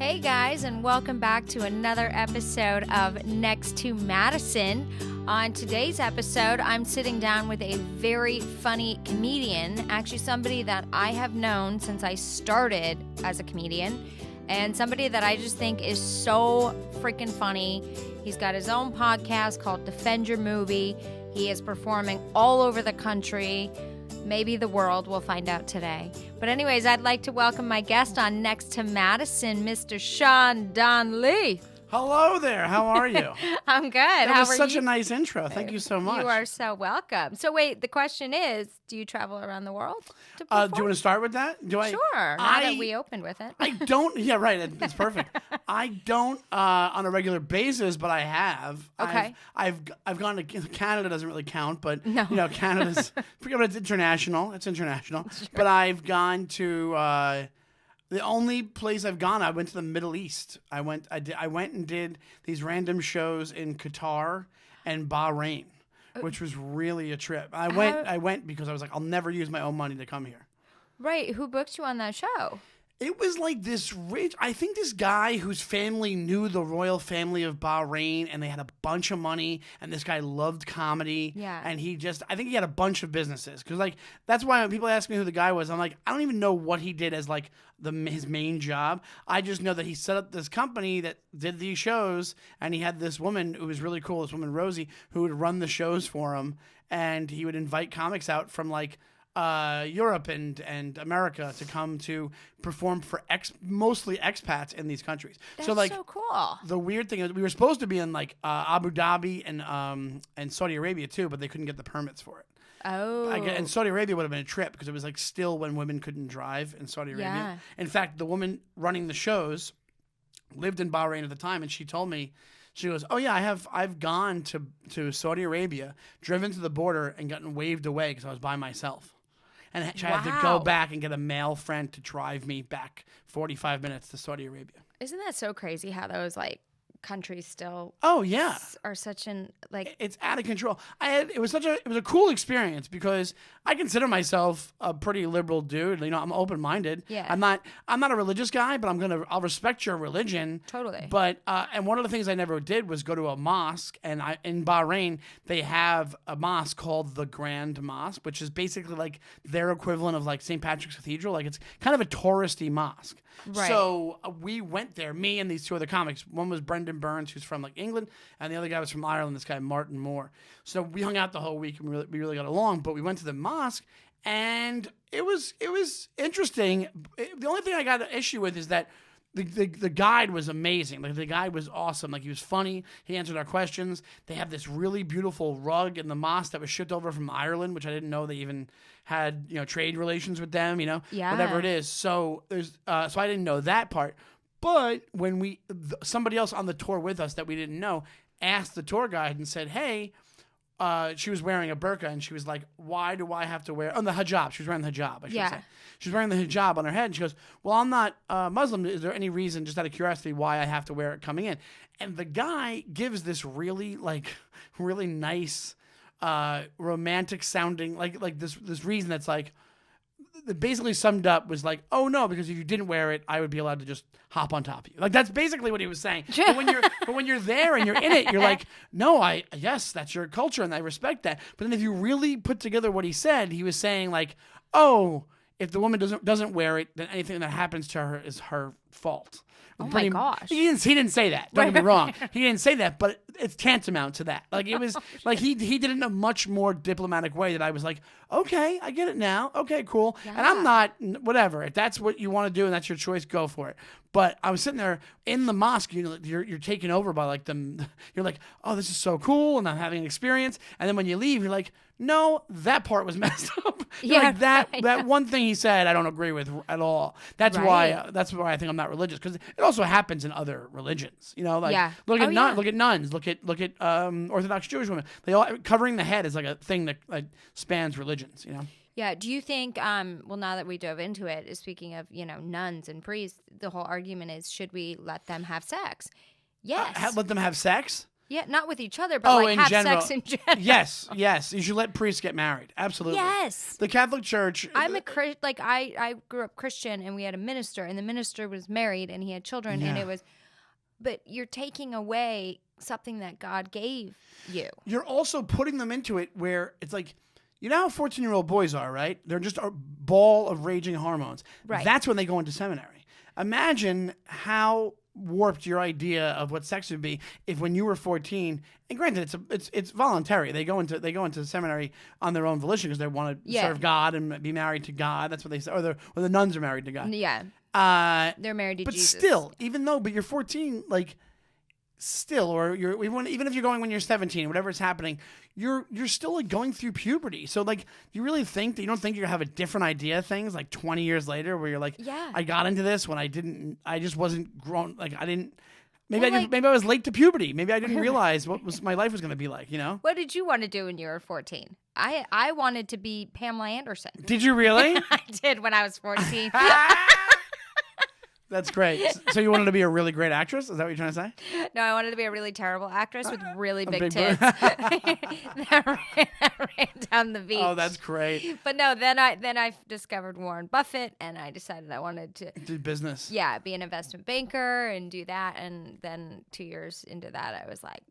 Hey guys, and welcome back to another episode of Next to Madison. On today's episode, I'm sitting down with a very funny comedian, actually somebody that I have known since I started as a comedian, and somebody that I just think is so freaking funny. He's got his own podcast called Defend Your Movie. He is performing all over the country. Maybe the world. We'll find out today. But anyways, I'd like to welcome my guest on Next to Madison, Mr. Sean Donnelly. Hello there. How are you? I'm good. That was such a nice intro. Thank you so much. You are so welcome. So wait, the question is, do you travel around the world to do you want perform? to start with that? Sure. Now that we opened with it. I don't. Yeah, right. It's perfect. I don't on a regular basis, but I have. Okay. I've gone to Canada. Doesn't really count, but No. you know, Canada's it's international. It's international. Sure. But I've gone to. The only place I've gone, I went to the Middle East. I went and did these random shows in Qatar and Bahrain, which was really a trip. I went because I was like, I'll never use my own money to come here. Right. Who booked you on that show? It was like this rich, I think this guy whose family knew the royal family of Bahrain and they had a bunch of money and this guy loved comedy. Yeah. And I think he had a bunch of businesses. Because like, that's why when people ask me who the guy was, I'm like, I don't even know what he did as like his main job. I just know that he set up this company that did these shows and he had this woman who was really cool, this woman Rosie, who would run the shows for him. And he would invite comics out from like, Europe and America to come to perform for mostly expats in these countries. That's so like so cool. The weird thing is we were supposed to be in like Abu Dhabi and Saudi Arabia too, but they couldn't get the permits for it. Oh. And Saudi Arabia would have been a trip because it was like still when women couldn't drive in Saudi Arabia. Yeah. In fact, the woman running the shows lived in Bahrain at the time, and she told me. She goes, oh yeah, I've gone to Saudi Arabia, driven to the border, and gotten waved away because I was by myself. And I had to go back and get a male friend to drive me back 45 minutes to Saudi Arabia. Isn't that so crazy how those like countries still are such an like it's out of control. It was a cool experience because I consider myself a pretty liberal dude. You know, I'm open-minded. Yeah. I'm not a religious guy, but I'll respect your religion. Totally. But and one of the things I never did was go to a mosque, and in Bahrain they have a mosque called the Grand Mosque, which is basically like their equivalent of like St. Patrick's Cathedral. Like it's kind of a touristy mosque. Right. So we went there, me and these two other comics. One was Brendan Burns, who's from like England, and the other guy was from Ireland, this guy Martin Moore. So we hung out the whole week and we really got along, but we went to the mosque and it was interesting. The only thing I got an issue with is that the guide was amazing. Like the guide was awesome. Like he was funny. He answered our questions. They have this really beautiful rug in the mosque that was shipped over from Ireland, which I didn't know they even had, you know, trade relations with them, you know, whatever it is. So there's so I didn't know that part. But when somebody else on the tour with us that we didn't know asked the tour guide and said, hey, she was wearing a burqa and she was like, why do I have to wear, the hijab. She was wearing the hijab, I should say. She was wearing the hijab on her head and she goes, well, I'm not Muslim. Is there any reason, just out of curiosity, why I have to wear it coming in? And the guy gives this really nice, romantic sounding, like this reason that's like, that basically summed up was like, oh no, because if you didn't wear it, I would be allowed to just hop on top of you. Like that's basically what he was saying. But when you're there and you're in it, you're like, no, yes, that's your culture and I respect that. But then if you really put together what he said, he was saying like, oh, if the woman doesn't wear it, then anything that happens to her is her fault. Oh my gosh. He didn't say that. Don't get me wrong. He didn't say that, but it's tantamount to that. Like it was like he did it in a much more diplomatic way that I was like, okay, I get it now. Okay, cool. Yeah. And I'm not whatever. If that's what you want to do and that's your choice, go for it. But I was sitting there in the mosque, you know, you're taken over by like them. You're like, oh, this is so cool, and I'm having an experience. And then when you leave, you're like, no, that part was messed up. Like that one thing he said, I don't agree with at all. That's why I think I'm not religious, because it also happens in other religions. You know, like look at nuns, look at Orthodox Jewish women. They all covering the head is like a thing that like spans religions. You know. Yeah. Do you think, well, now that we dove into it, speaking of, you know, nuns and priests, the whole argument is, should we let them have sex? Yes. Let them have sex? Yeah, not with each other, but like in have general. sex in general. Yes. You should let priests get married. Absolutely. Yes. The Catholic Church. I'm I grew up Christian, and we had a minister, and the minister was married, and he had children, and it was. But you're taking away something that God gave you. You're also putting them into it where it's like, you know how 14-year-old boys are, right? They're just a ball of raging hormones. Right. That's when they go into seminary. Imagine how warped your idea of what sex would be if when you were 14, and granted it's voluntary. They go into seminary on their own volition because they want to serve God and be married to God. That's what they say. Or the nuns are married to God. Yeah. They're married to but Jesus. But still, but you're 14, like still, or even if you're going when you're 17, whatever's happening, you're still like going through puberty. So like, you really think that you don't think you're gonna have a different idea of things like 20 years later, where you're like, I got into this when I just wasn't grown. Like I didn't. Maybe maybe I was late to puberty. Maybe I didn't realize what my life was gonna be like. You know. What did you want to do when you were 14? I wanted to be Pamela Anderson. Did you really? I did when I was 14. That's great. So you wanted to be a really great actress? Is that what you're trying to say? No, I wanted to be a really terrible actress with really big tits that ran down the beach. Oh, that's great. But no, then I discovered Warren Buffett, and I decided I wanted to do business. Yeah, be an investment banker and do that. And then 2 years into that, I was like,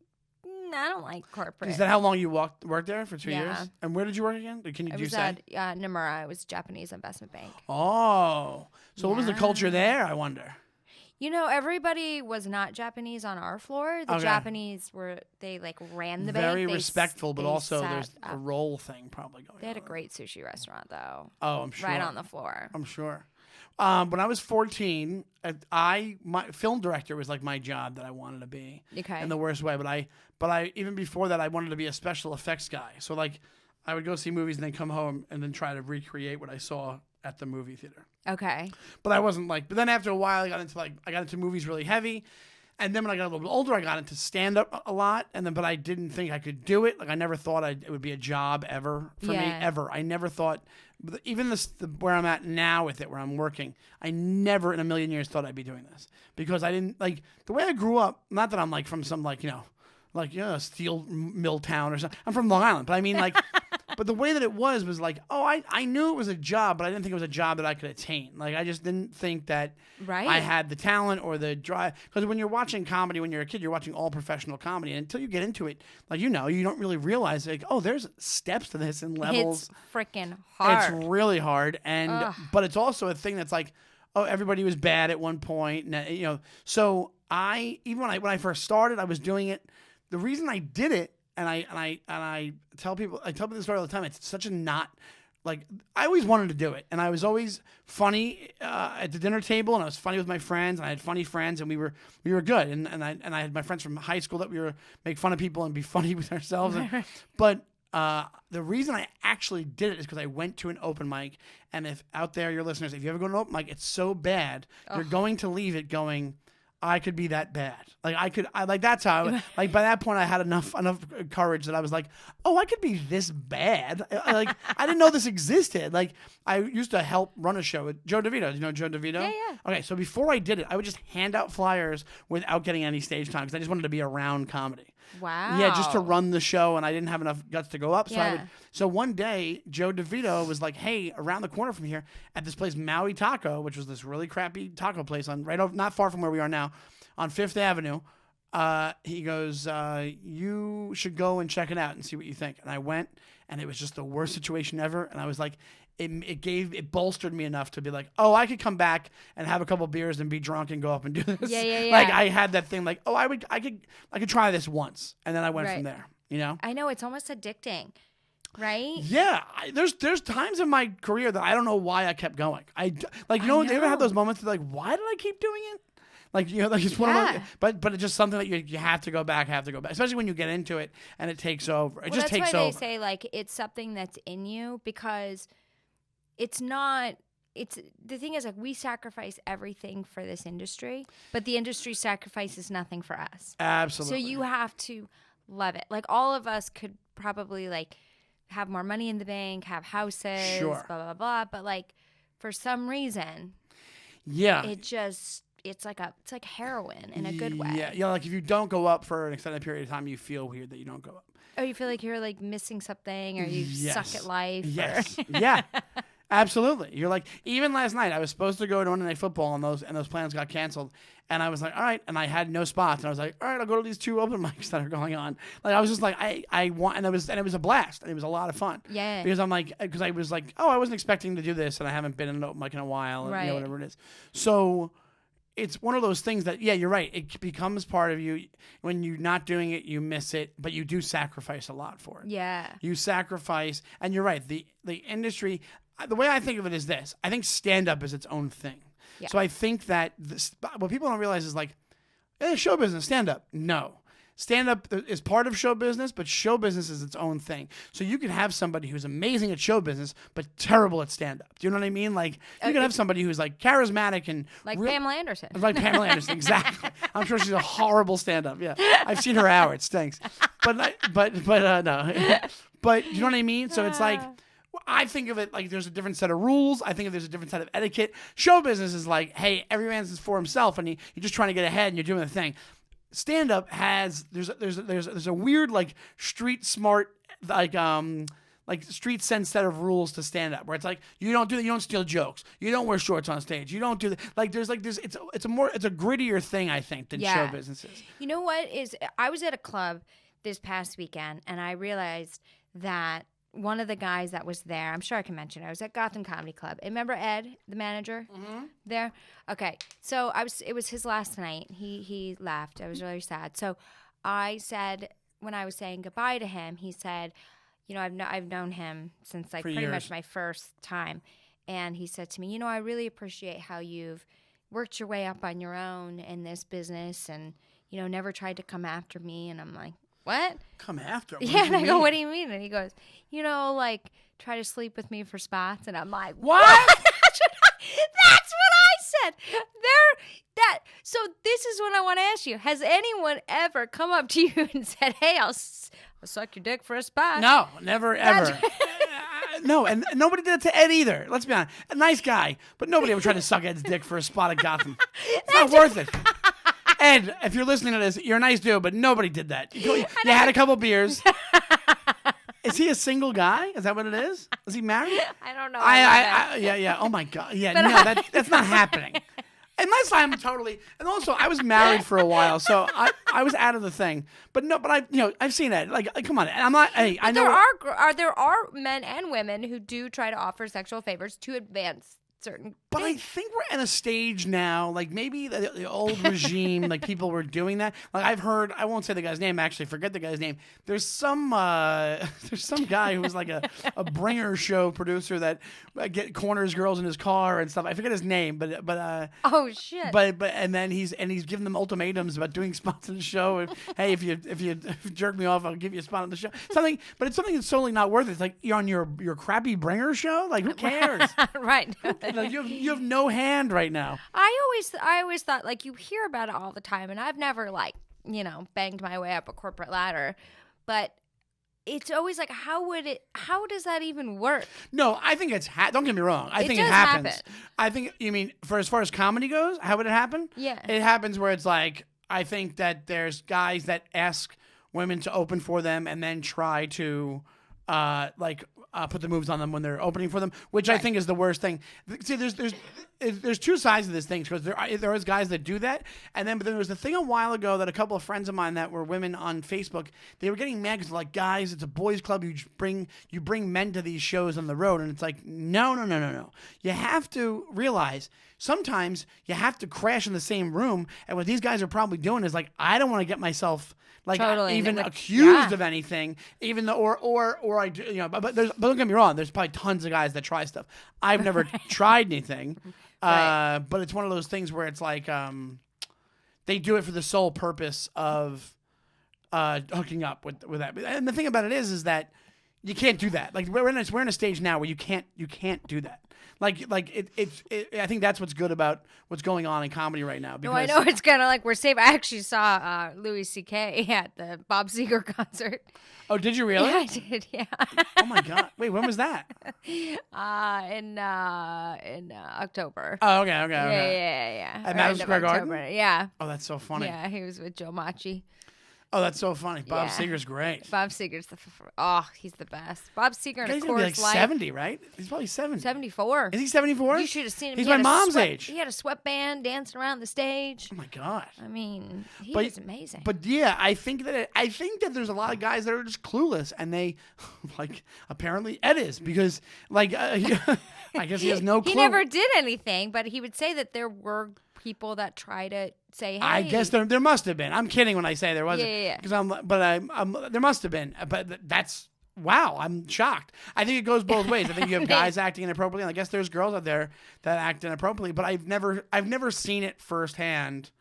I don't like corporate. Is that how long you worked there for 2 years? And where did you work again? Can you say? At Nomura. It was Japanese investment bank. Oh. So what was the culture there, I wonder? You know, everybody was not Japanese on our floor. The Japanese they ran the bank. Very respectful, but also there's a role thing probably going on. They had a great sushi restaurant, though. Oh, I'm sure. Right on the floor. I'm sure. When I was 14, my film director was like my job that I wanted to be. Okay. In the worst way, but I even before that I wanted to be a special effects guy. So like I would go see movies and then come home and then try to recreate what I saw at the movie theater. Okay. But I wasn't but then after a while I got into movies really heavy. And then when I got a little bit older, I got into stand-up a lot, but I didn't think I could do it. Like I never thought it would be a job ever for me, ever. I never thought, even where I'm at now with it, where I'm working, I never in a million years thought I'd be doing this. Because I didn't, the way I grew up, not that I'm from some steel mill town or something. I'm from Long Island, but I mean but the way that it was I knew it was a job, but I didn't think it was a job that I could attain. Like I just didn't think that I had the talent or the drive. Because when you're watching comedy, when you're a kid, you're watching all professional comedy, and until you get into it, you don't really realize there's steps to this and levels. It's freaking hard. It's really hard, but it's also a thing that's everybody was bad at one point, and So even when I first started, I was doing it. The reason I did it. And I tell people the story all the time. It's such a not I always wanted to do it, and I was always funny at the dinner table, and I was funny with my friends, and I had funny friends, and we were good, and I had my friends from high school that we were make fun of people and be funny with ourselves, but the reason I actually did it is because I went to an open mic, and if out there, your listeners, if you ever go to an open mic, it's so bad, you're going to leave it going, I could be that bad. That's how by that point I had enough courage that I was like, oh, I could be this bad. I didn't know this existed. I used to help run a show with Joe DeVito. Do you know Joe DeVito? Yeah. Okay, so before I did it, I would just hand out flyers without getting any stage time because I just wanted to be around comedy. Wow. Yeah, just to run the show, and I didn't have enough guts to go up. So one day, Joe DeVito was like, "Hey, around the corner from here, at this place Maui Taco, which was this really crappy taco place not far from where we are now, on Fifth Avenue." He goes, "You should go and check it out and see what you think." And I went, and it was just the worst situation ever. And I was like, it bolstered me enough to be like, oh, I could come back and have a couple beers and be drunk and go up and do this. Yeah. I had that thing oh, I could try this once, and then I went from there. I know, it's almost addicting, right? Yeah, there's times in my career that I don't know why I kept going. They ever had those moments why did I keep doing it? It's one of those, but it's just something that you have to go back, especially when you get into it and it takes over. It just takes over. That's why they say it's something that's in you, because it's not. The thing is, we sacrifice everything for this industry, but the industry sacrifices nothing for us. Absolutely. So you have to love it. All of us could probably have more money in the bank, have houses, blah blah blah. But for some reason, it just it's like heroin in a good way. Yeah, like if you don't go up for an extended period of time, you feel weird that you don't go up. Oh, you feel like you're like missing something, or you suck at life. Yes. Yeah. Absolutely. You're like, even last night, I was supposed to go to Monday Night Football, and those plans got canceled. And I was like, all right. And I had no spots. And I was like, all right, I'll go to these 2 open mics that are going on. Like, I was just like, I want, and it was a blast. And it was a lot of fun. Yeah. Because I'm like, because I was like, oh, I wasn't expecting to do this, and I haven't been in an open mic in a while, and right. Whatever it is. So it's one of those things that, yeah, you're right. It becomes part of you. When you're not doing it, you miss it, but you do sacrifice a lot for it. Yeah. You sacrifice, and you're right. The industry, the way I think of it is this. I think stand-up is its own thing. Yeah. So I think that what people don't realize is like, show business, stand-up. No. Stand-up is part of show business, but show business is its own thing. So you could have somebody who's amazing at show business, but terrible at stand-up. Do you know what I mean? Like, you could have somebody who's like charismatic and... Like Pamela Anderson. Like Pamela Anderson, exactly. I'm sure she's a horrible stand-up, yeah. I've seen her hour, it stinks. But no. But you know what I mean? So it's like... I think of it like there's a different set of rules. I think if there's a different set of etiquette. Show business is like, hey, every man's for himself, and you're just trying to get ahead, and you're doing the thing. Stand up has there's a weird like street smart like street sense set of rules to stand up where it's like you don't steal jokes, you don't wear shorts on stage, you don't do there's it's a grittier thing I think than show businesses. You know what is I was at a club this past weekend and I realized that one of the guys that was there, I'm sure I can mention it. I was at Gotham Comedy Club. And remember Ed, the manager there? Okay. So it was his last night. He left. I was really sad. So I said, when I was saying goodbye to him, he said, you know, I've known him since like pretty much my first time. And he said to me, you know, I really appreciate how you've worked your way up on your own in this business and, you know, never tried to come after me. And I'm like, what? Come after? Yeah, and I go, what do you mean? And he goes, you know, like, try to sleep with me for spots. And I'm like, what? That's what I said. So this is what I want to ask you. Has anyone ever come up to you and said, hey, I'll suck your dick for a spot? No, never, ever. No, and nobody did it to Ed either. Let's be honest. A nice guy, but nobody ever tried to suck Ed's dick for a spot at Gotham. It's not worth it. Ed, if you're listening to this, you're a nice dude, but nobody did that. You had a couple beers. Is he a single guy? Is that what it is? Is he married? I don't know. Yeah. Oh my God. Yeah, but no, that's not happening. Unless I'm totally. And also, I was married for a while, so I was out of the thing. But no, but I've seen it. Like come on, and I'm not. Hey, I know there are men and women who do try to offer sexual favors to advance certain. But I think we're at a stage now, like maybe the old regime, like people were doing that. Like I've heard, I won't say the guy's name. Actually, forget the guy's name. There's some guy who was like a bringer show producer that get corners girls in his car and stuff. I forget his name, but oh shit. But and then he's giving them ultimatums about doing spots in the show. Hey, if you jerk me off, I'll give you a spot on the show. But it's something that's totally not worth it. It's like you're on your crappy bringer show. Like who cares? Right. You have no hand right now. I always thought, like, you hear about it all the time, and I've never, like, you know, banged my way up a corporate ladder, but it's always like, how does that even work? No, I think don't get me wrong. I think it happens. I think, you mean, as far as comedy goes, how would it happen? Yeah. It happens where it's like, I think that there's guys that ask women to open for them and then try to, put the moves on them when they're opening for them, which I think is the worst thing. See, there's two sides of this thing because there is guys that do that, but then there was a thing a while ago that a couple of friends of mine that were women on Facebook, they were getting mad because like, guys, it's a boys' club. You bring men to these shows on the road, and it's like no. You have to realize sometimes you have to crash in the same room, and what these guys are probably doing is like, I don't want to get myself. Like even accused of anything, even though, or I do, you know, but don't get me wrong. There's probably tons of guys that try stuff. I've never tried anything, but it's one of those things where it's like they do it for the sole purpose of hooking up with that. And the thing about it is that you can't do that. Like we're in a stage now where you can't do that. Like I think that's what's good about what's going on in comedy right now. Because No, I know it's kind of like we're safe. I actually saw Louis C.K. at the Bob Seger concert. Oh, did you really? Yeah, I did. Yeah. Oh my God! Wait, when was that? In October. Oh, okay. Yeah. At Madison Square Garden? Yeah. Oh, that's so funny. Yeah, he was with Joe Machi. Oh, that's so funny. Bob Yeah. Seger's great. Bob Seger's he's the best. Bob Seger in a He's gonna be like Coors Light. 70, right? He's probably 70. 74. Is he 74? You should have seen him. He's He had my a mom's age. He had a sweatband dancing around the stage. Oh my God. I mean, he But- was amazing. But yeah, I think that there's a lot of guys that are just clueless, and they like apparently Ed is because like I guess he has no clue. He never did anything, but he would say that there were people that try to say, "Hey." I guess there must have been. I'm kidding when I say there wasn't. Yeah. Because there must have been. But that's wow. I'm shocked. I think it goes both ways. I think you have guys acting inappropriately, and I guess there's girls out there that act inappropriately. But I've never seen it firsthand.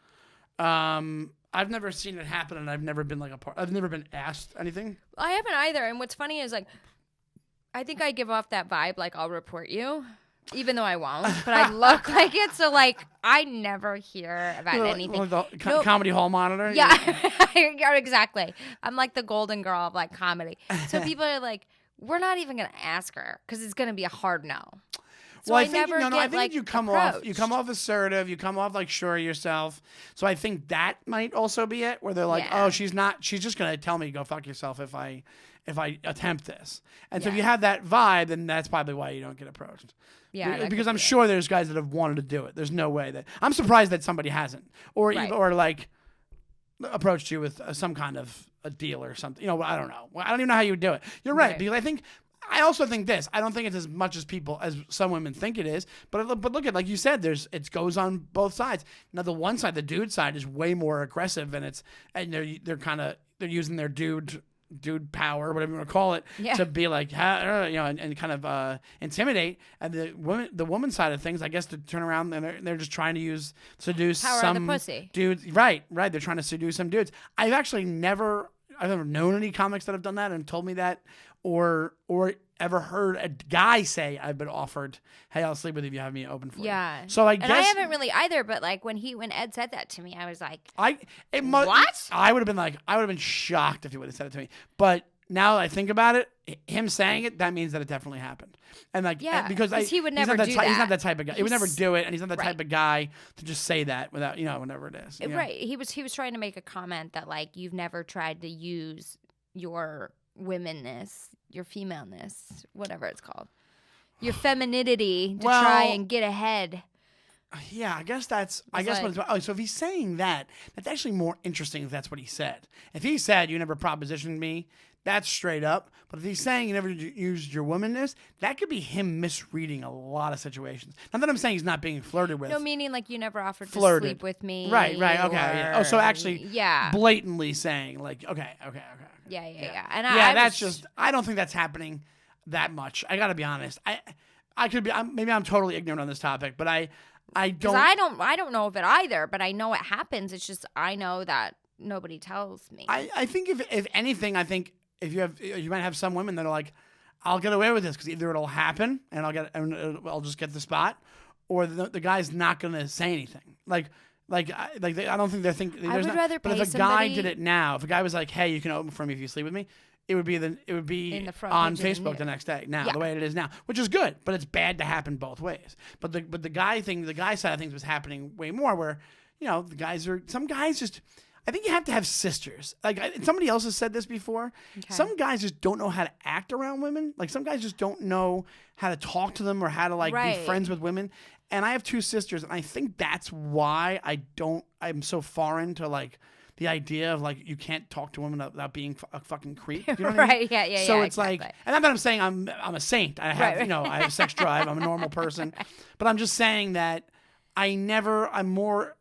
I've never seen it happen, and I've never been like a part. I've never been asked anything. I haven't either. And what's funny is like, I think I give off that vibe like I'll report you. Even though I won't, but I look like it. So, like, I never hear about anything. Like the comedy hall monitor? Yeah, yeah, exactly. I'm like the golden girl of, like, comedy. So people are like, we're not even going to ask her because it's going to be a hard no. So well, I think you come off assertive, you come off like sure of yourself. So I think that might also be it, where they're like, oh, she's just going to tell me go fuck yourself if I attempt this. And so if you have that vibe, then that's probably why you don't get approached. Yeah, because I'm sure there's guys that have wanted to do it. There's no way that I'm surprised that somebody hasn't, or like approached you with some kind of a deal or something. You know, I don't know. I don't even know how you would do it. You're right, because I also think this. I don't think it's as much as some women think it is. But look at, like you said, it goes on both sides. Now the one side, the dude side, is way more aggressive, and they're using their dude power, whatever you want to call it, to be like, and kind of intimidate. And the woman side of things, I guess, to turn around and they're just trying to seduce power some of the pussy. Dudes. Right. They're trying to seduce some dudes. I've never known any comics that have done that and told me that, or ever heard a guy say I've been offered, hey, I'll sleep with you if you have me open for you. Yeah. So I guess I haven't really either, but like when Ed said that to me, I was like, what? I would have been shocked if he would have said it to me. But now that I think about it, him saying it, that means that it definitely happened. And like, because he would never do He's not that type of guy. He would never do it, and he's not that type of guy to just say that without, whenever it is. Right. He was trying to make a comment that like you've never tried to use your womanness, your femaleness, whatever it's called, your femininity to try and get ahead. Yeah, I guess that's. So if he's saying that, that's actually more interesting. If that's what he said. If he said you never propositioned me, that's straight up. But if he's saying you never used your womanness, that could be him misreading a lot of situations. Not that I'm saying he's not being flirted with. No, meaning like you never offered to sleep with me. Right, okay. Yeah. Oh, so actually, blatantly saying like, okay. Yeah. And I don't think that's happening that much. I got to be honest. I could be. Maybe I'm totally ignorant on this topic, but I don't. I don't know of it either, but I know it happens. It's just I know that nobody tells me. I think if anything, I think if you might have some women that are like, I'll get away with this because either it'll happen and I'll just get the spot, or the guy's not going to say anything. I don't think they're thinking. I would rather pay somebody. But if a guy did it now, if a guy was like, hey, you can open for me if you sleep with me, it would be on Facebook the next day. Now the way it is now, which is good, but it's bad to happen both ways. But the guy side of things was happening way more, where some guys just. I think you have to have sisters. Like somebody else has said this before. Okay. Some guys just don't know how to act around women. Like some guys just don't know how to talk to them or how to be friends with women. And I have two sisters, and I think that's why I'm so foreign to like the idea of like you can't talk to women without being a fucking creep. You know what I mean? Yeah. So it's exactly. Like, and not that I'm saying I'm a saint. I have I have sex drive. I'm a normal person, but I'm just saying that. I'm more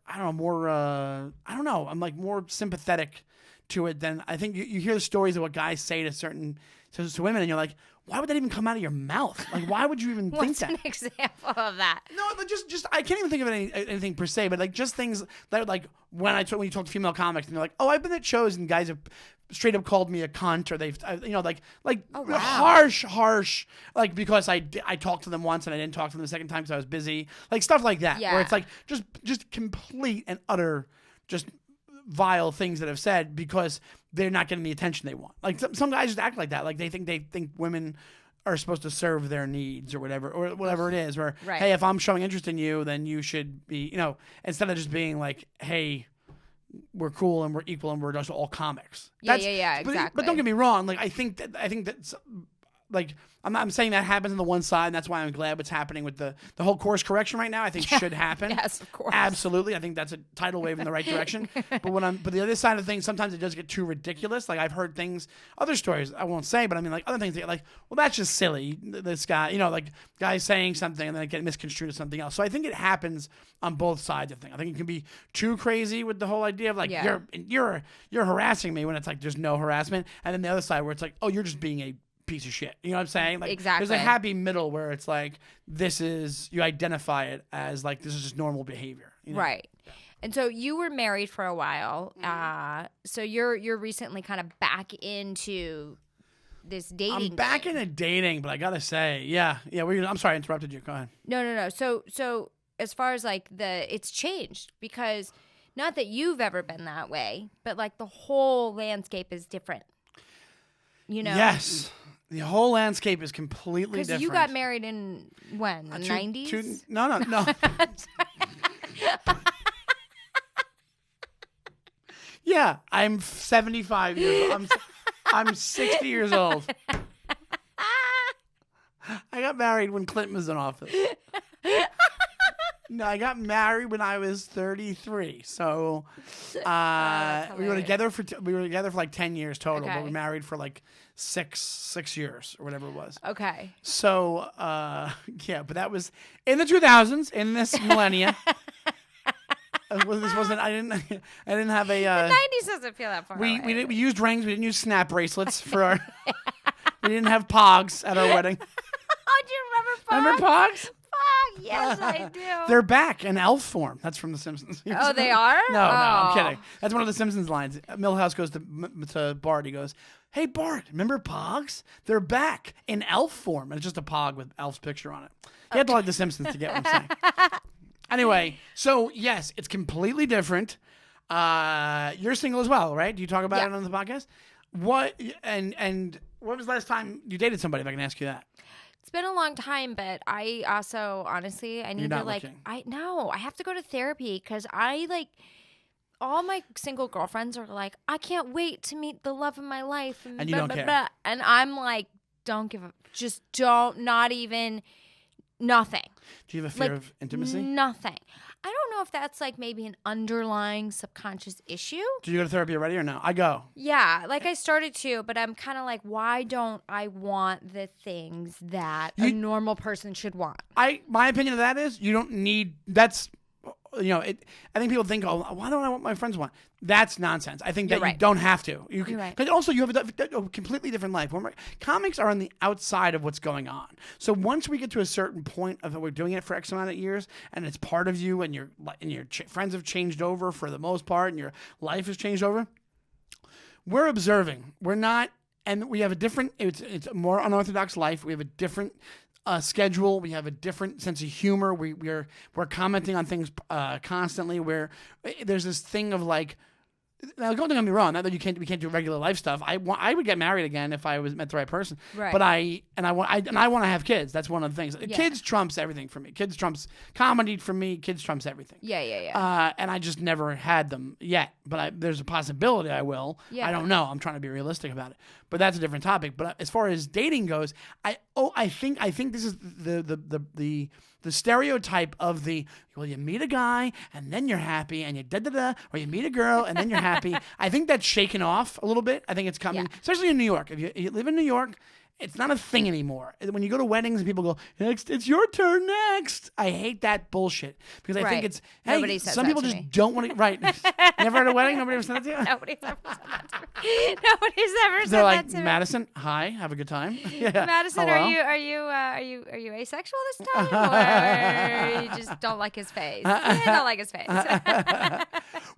sympathetic to it than I think you hear the stories of what guys say to women, and you're like, why would that even come out of your mouth? Like, why would you even think that? What's an example of that? No, but just I can't even think of anything per se, but like just things that like when you talk to female comics and they're like, oh, I've been at shows and guys have straight up called me a cunt, or they've, Oh, wow. harsh, like because I talked to them once and I didn't talk to them the second time because I was busy, like stuff like that, Yeah. where it's like just complete and utter, just vile things that have said because they're not getting the attention they want. Like some guys just act like that, like they think women are supposed to serve their needs or whatever it is. Where Right. hey, if I'm showing interest in you, then you should be, instead of just being like, hey, we're cool and we're equal and we're just all comics. Yeah, exactly. But don't get me wrong. Like I think that's like I'm saying that happens on the one side, and that's why I'm glad what's happening with the whole course correction right now. I think should happen. Yes, of course. Absolutely. I think that's a tidal wave in the right direction. But but the other side of things, sometimes it does get too ridiculous. Like I've heard things, other stories I won't say, but I mean like other things that like, well, that's just silly. This guy, like guys saying something and then it get misconstrued as something else. So I think it happens on both sides of things. I think it can be too crazy with the whole idea of like you're harassing me when it's like there's no harassment, and then the other side where it's like, oh, you're just being a piece of shit. You know what I'm saying? Like, exactly. There's a happy middle where it's like you identify it as like this is just normal behavior. Right. And so you were married for a while. So you're recently kind of back into this dating. I'm back into dating, but I gotta say, yeah. I'm sorry, I interrupted you. Go ahead. No. So as far as like it's changed because not that you've ever been that way, but like the whole landscape is different. Yes. The whole landscape is completely different. Because you got married in when? The 90s? No. Yeah, I'm 75 years old. I'm 60 years old. I got married when Clinton was in office. No, I got married when I was 33. So we were together for like 10 years total, Okay. but we married for like six years or whatever it was. Okay. So but that was in the 2000s, in this millennia. This wasn't. I didn't have a. The 90s doesn't feel that far away. We used rings. We didn't use snap bracelets for our. We didn't have pogs at our wedding. Oh, do you remember Pogs? Remember pogs? Pog, yes, I do. They're back in elf form. That's from The Simpsons. Oh, they are? No, I'm kidding. That's one of the Simpsons lines. Milhouse goes to Bart. He goes, "Hey Bart, remember Pogs? They're back in elf form." And it's just a Pog with Elf's picture on it. You have to like The Simpsons to get what I'm saying. Anyway, so yes, it's completely different. You're single as well, right? Do you talk about it on the podcast? What and when was the last time you dated somebody? If I can ask you that. It's been a long time, but I also, honestly, I need to looking. I have to go to therapy because all my single girlfriends are like, I can't wait to meet the love of my life. And you don't care. And I'm like, don't give a, just don't, not even, nothing. Do you have a fear of intimacy? Nothing. I don't know if that's like maybe an underlying subconscious issue. Did you go to therapy already or no? I go. Yeah, like I started to, but I'm kind of like, why don't I want the things that a normal person should want? My opinion of that is you don't need. That's I think people think, oh, why don't I want my friends want? That's nonsense. I think that you don't have to. You're right. Because also you have a completely different life. Comics are on the outside of what's going on. So once we get to a certain point of we're doing it for X amount of years, and it's part of you, and your friends have changed over for the most part, and your life has changed over. We're observing. We're not, and we have a different. It's a more unorthodox life. We have a different schedule. We have a different sense of humor. We're commenting on things constantly. Where there's this thing of like, now don't get me wrong. Not that we can't do regular life stuff. I would get married again if I met the right person. Right. But I want to have kids. That's one of the things. Yeah. Kids trumps everything for me. Kids trumps comedy for me. Kids trumps everything. Yeah. And I just never had them yet. But there's a possibility I will. Yeah. I don't know. I'm trying to be realistic about it. But that's a different topic. But as far as dating goes, I think this is the stereotype of you meet a guy and then you're happy and you or you meet a girl and then you're happy. I think that's shaken off a little bit. I think it's coming, especially in New York. If you live in New York, it's not a thing anymore. When you go to weddings and people go, it's your turn next. I hate that bullshit because I think it's, hey, some people just don't want to, right. Never at a wedding? Nobody ever said that to you? Nobody's ever said that to me. Nobody's ever said They're like, that to me. Madison, hi, have a good time. Yeah. Madison, hello? are you asexual this time? Or you just don't like his face? I don't like his face.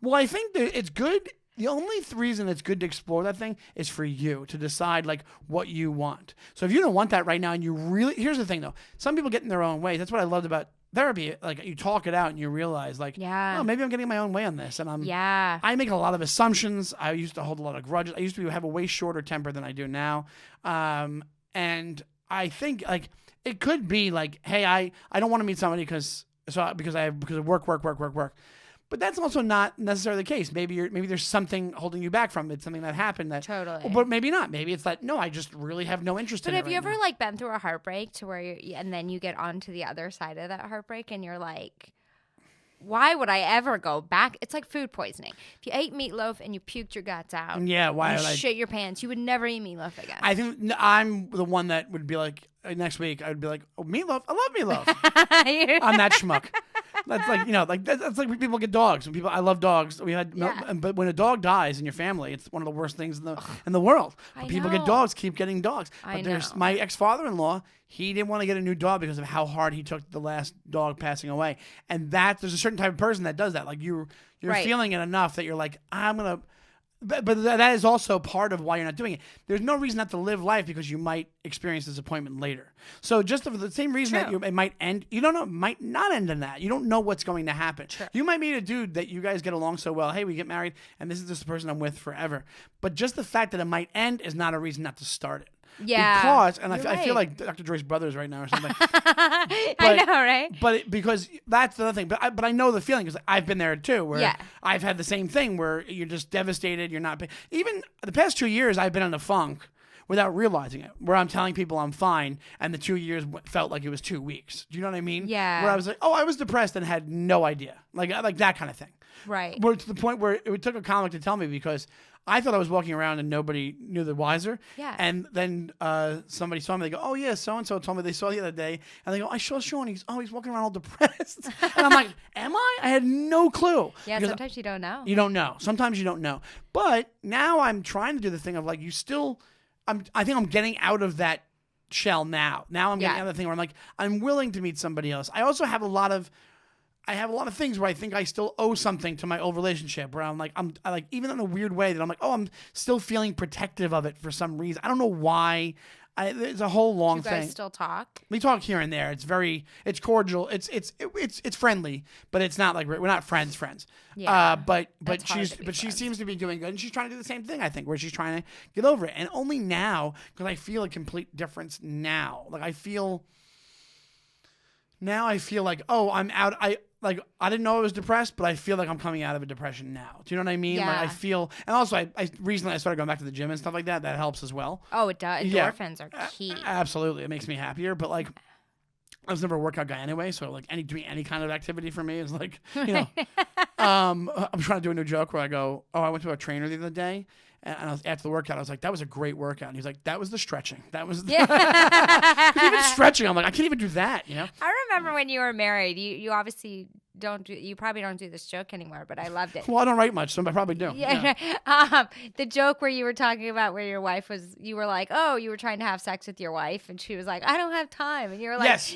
Well, I think that it's good the only reason it's good to explore that thing is for you to decide like what you want. So if you don't want that right now, and you really, here's the thing though, some people get in their own ways. That's what I loved about therapy. Like you talk it out and you realize like, oh, maybe I'm getting my own way on this, and I make a lot of assumptions. I used to hold a lot of grudges. I used to have a way shorter temper than I do now, and I think like it could be like, hey, I don't want to meet somebody because of work. But that's also not necessarily the case. Maybe there's something holding you back from it, something that happened that totally. But maybe not. Maybe it's like, no, I just really have no interest in it. But have you ever now. like been through a heartbreak to where and then you get onto the other side of that heartbreak and you're like, why would I ever go back? It's like food poisoning. If you ate meatloaf and you puked your guts out, yeah, why you would I shit your pants, you would never eat meatloaf again. I think I'm the one that would be like, next week I would be like, oh, meatloaf. I love meatloaf. I'm that schmuck. That's like, that's like when people get dogs. I love dogs. But when a dog dies in your family, it's one of the worst things in the world. But people get dogs, keep getting dogs. But there's my ex-father-in-law. He didn't want to get a new dog because of how hard he took the last dog passing away. And there's a certain type of person that does that. Like you're feeling it enough that you're like, I'm gonna. But that is also part of why you're not doing it. There's no reason not to live life because you might experience disappointment later. So just for the same reason that it might end, you don't know, it might not end in that. You don't know what's going to happen. Sure. You might meet a dude that you guys get along so well. Hey, we get married, and this is just the person I'm with forever. But just the fact that it might end is not a reason not to start it. Yeah, because I feel like Dr. Joyce Brothers right now or something. I know, right? But because that's the other thing. But I know the feeling because I've been there too, where I've had the same thing where you're just devastated. You're not. Even the past 2 years, I've been in a funk without realizing it, where I'm telling people I'm fine, and the 2 years felt like it was 2 weeks. Do you know what I mean? Yeah. Where I was like, oh, I was depressed and had no idea, like that kind of thing. Right. Where to the point where it took a comic to tell me because I thought I was walking around and nobody knew the wiser. Yeah. And then somebody saw me. They go, oh, yeah, so-and-so told me they saw the other day. And they go, I saw Sean. He's walking around all depressed. And I'm like, am I? I had no clue. Yeah, because sometimes you don't know. You don't know. Sometimes you don't know. But now I'm trying to do the thing of like, I think I'm getting out of that shell now. Now I'm getting out of the thing where I'm like, I'm willing to meet somebody else. I also have a lot of things where I think I still owe something to my old relationship. Where I'm like, even in a weird way that I'm like, oh, I'm still feeling protective of it for some reason. I don't know why. It's a whole long thing. You guys still talk? We talk here and there. It's cordial. It's friendly, but it's not like we're not friends. Yeah. But she seems to be doing good, and she's trying to do the same thing. I think where she's trying to get over it, and only now because I feel a complete difference now. Like I feel like, oh, I'm out. I didn't know I was depressed, but I feel like I'm coming out of a depression now. Do you know what I mean? Yeah. Like I feel, and also I recently I started going back to the gym and stuff like that. That helps as well. Oh, it does. Endorphins are key. Absolutely, it makes me happier. But like, I was never a workout guy anyway, so like doing any kind of activity for me is like, I'm trying to do a new joke where I go, oh, I went to a trainer the other day. And after the workout, I was like, that was a great workout. And he's like, that was the stretching. That was even stretching. I'm like, I can't even do that, I remember when you were married, you obviously you probably don't do this joke anymore, but I loved it. Well, I don't write much, so I probably do. Yeah. The joke where you were talking about where your wife was, you were like, oh, you were trying to have sex with your wife, and she was like, I don't have time. And you were like, yes.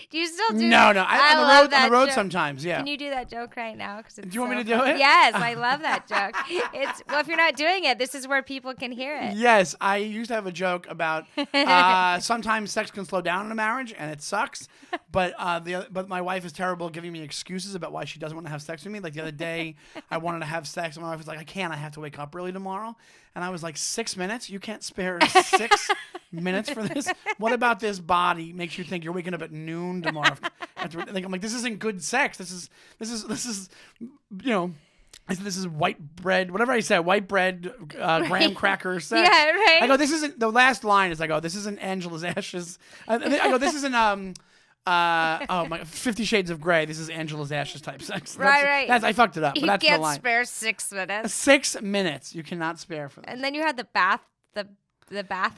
Do you still do No. I love that on the road joke. Sometimes, yeah. Can you do that joke right now? Do you want me to do it? Yes, I love that joke. Well, if you're not doing it, this is where people can hear it. Yes, I used to have a joke about sometimes sex can slow down in a marriage, and it sucks. But but my wife is terrible at giving me excuses about why she doesn't want to have sex with me. Like the other day, I wanted to have sex, and my wife was like, I can't. I have to wake up early tomorrow. And I was like, 6 minutes? You can't spare 6 minutes for this? What about this body makes you think you're waking up at noon tomorrow? I'm like, this isn't good sex. This is I said, this is white bread, whatever I said, white bread, graham cracker sex. Yeah, right. I go, this isn't, the last line is, I go, this isn't Angela's Ashes. I go, this isn't, 50 Shades of Grey. This is Angela's Ashes type sex. Right. I fucked it up, but that's the line. You can't spare 6 minutes. 6 minutes. You cannot spare for that. And then you had the bath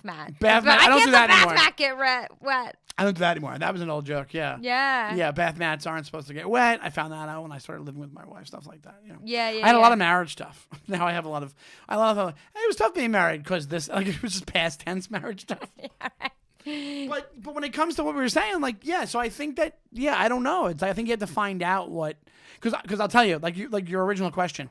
mat. Bath mat. I don't do that anymore. Bath mat get wet. I don't do that anymore. That was an old joke. Yeah. Yeah. Bath mats aren't supposed to get wet. I found that out when I started living with my wife. Stuff like that. Yeah. I had a lot of marriage stuff. Now I have a lot of. It was tough being married because this it was just past tense marriage stuff. Yeah, right. But when it comes to what we were saying, so I think that I don't know. I think you have to find out what because I'll tell you like your original question.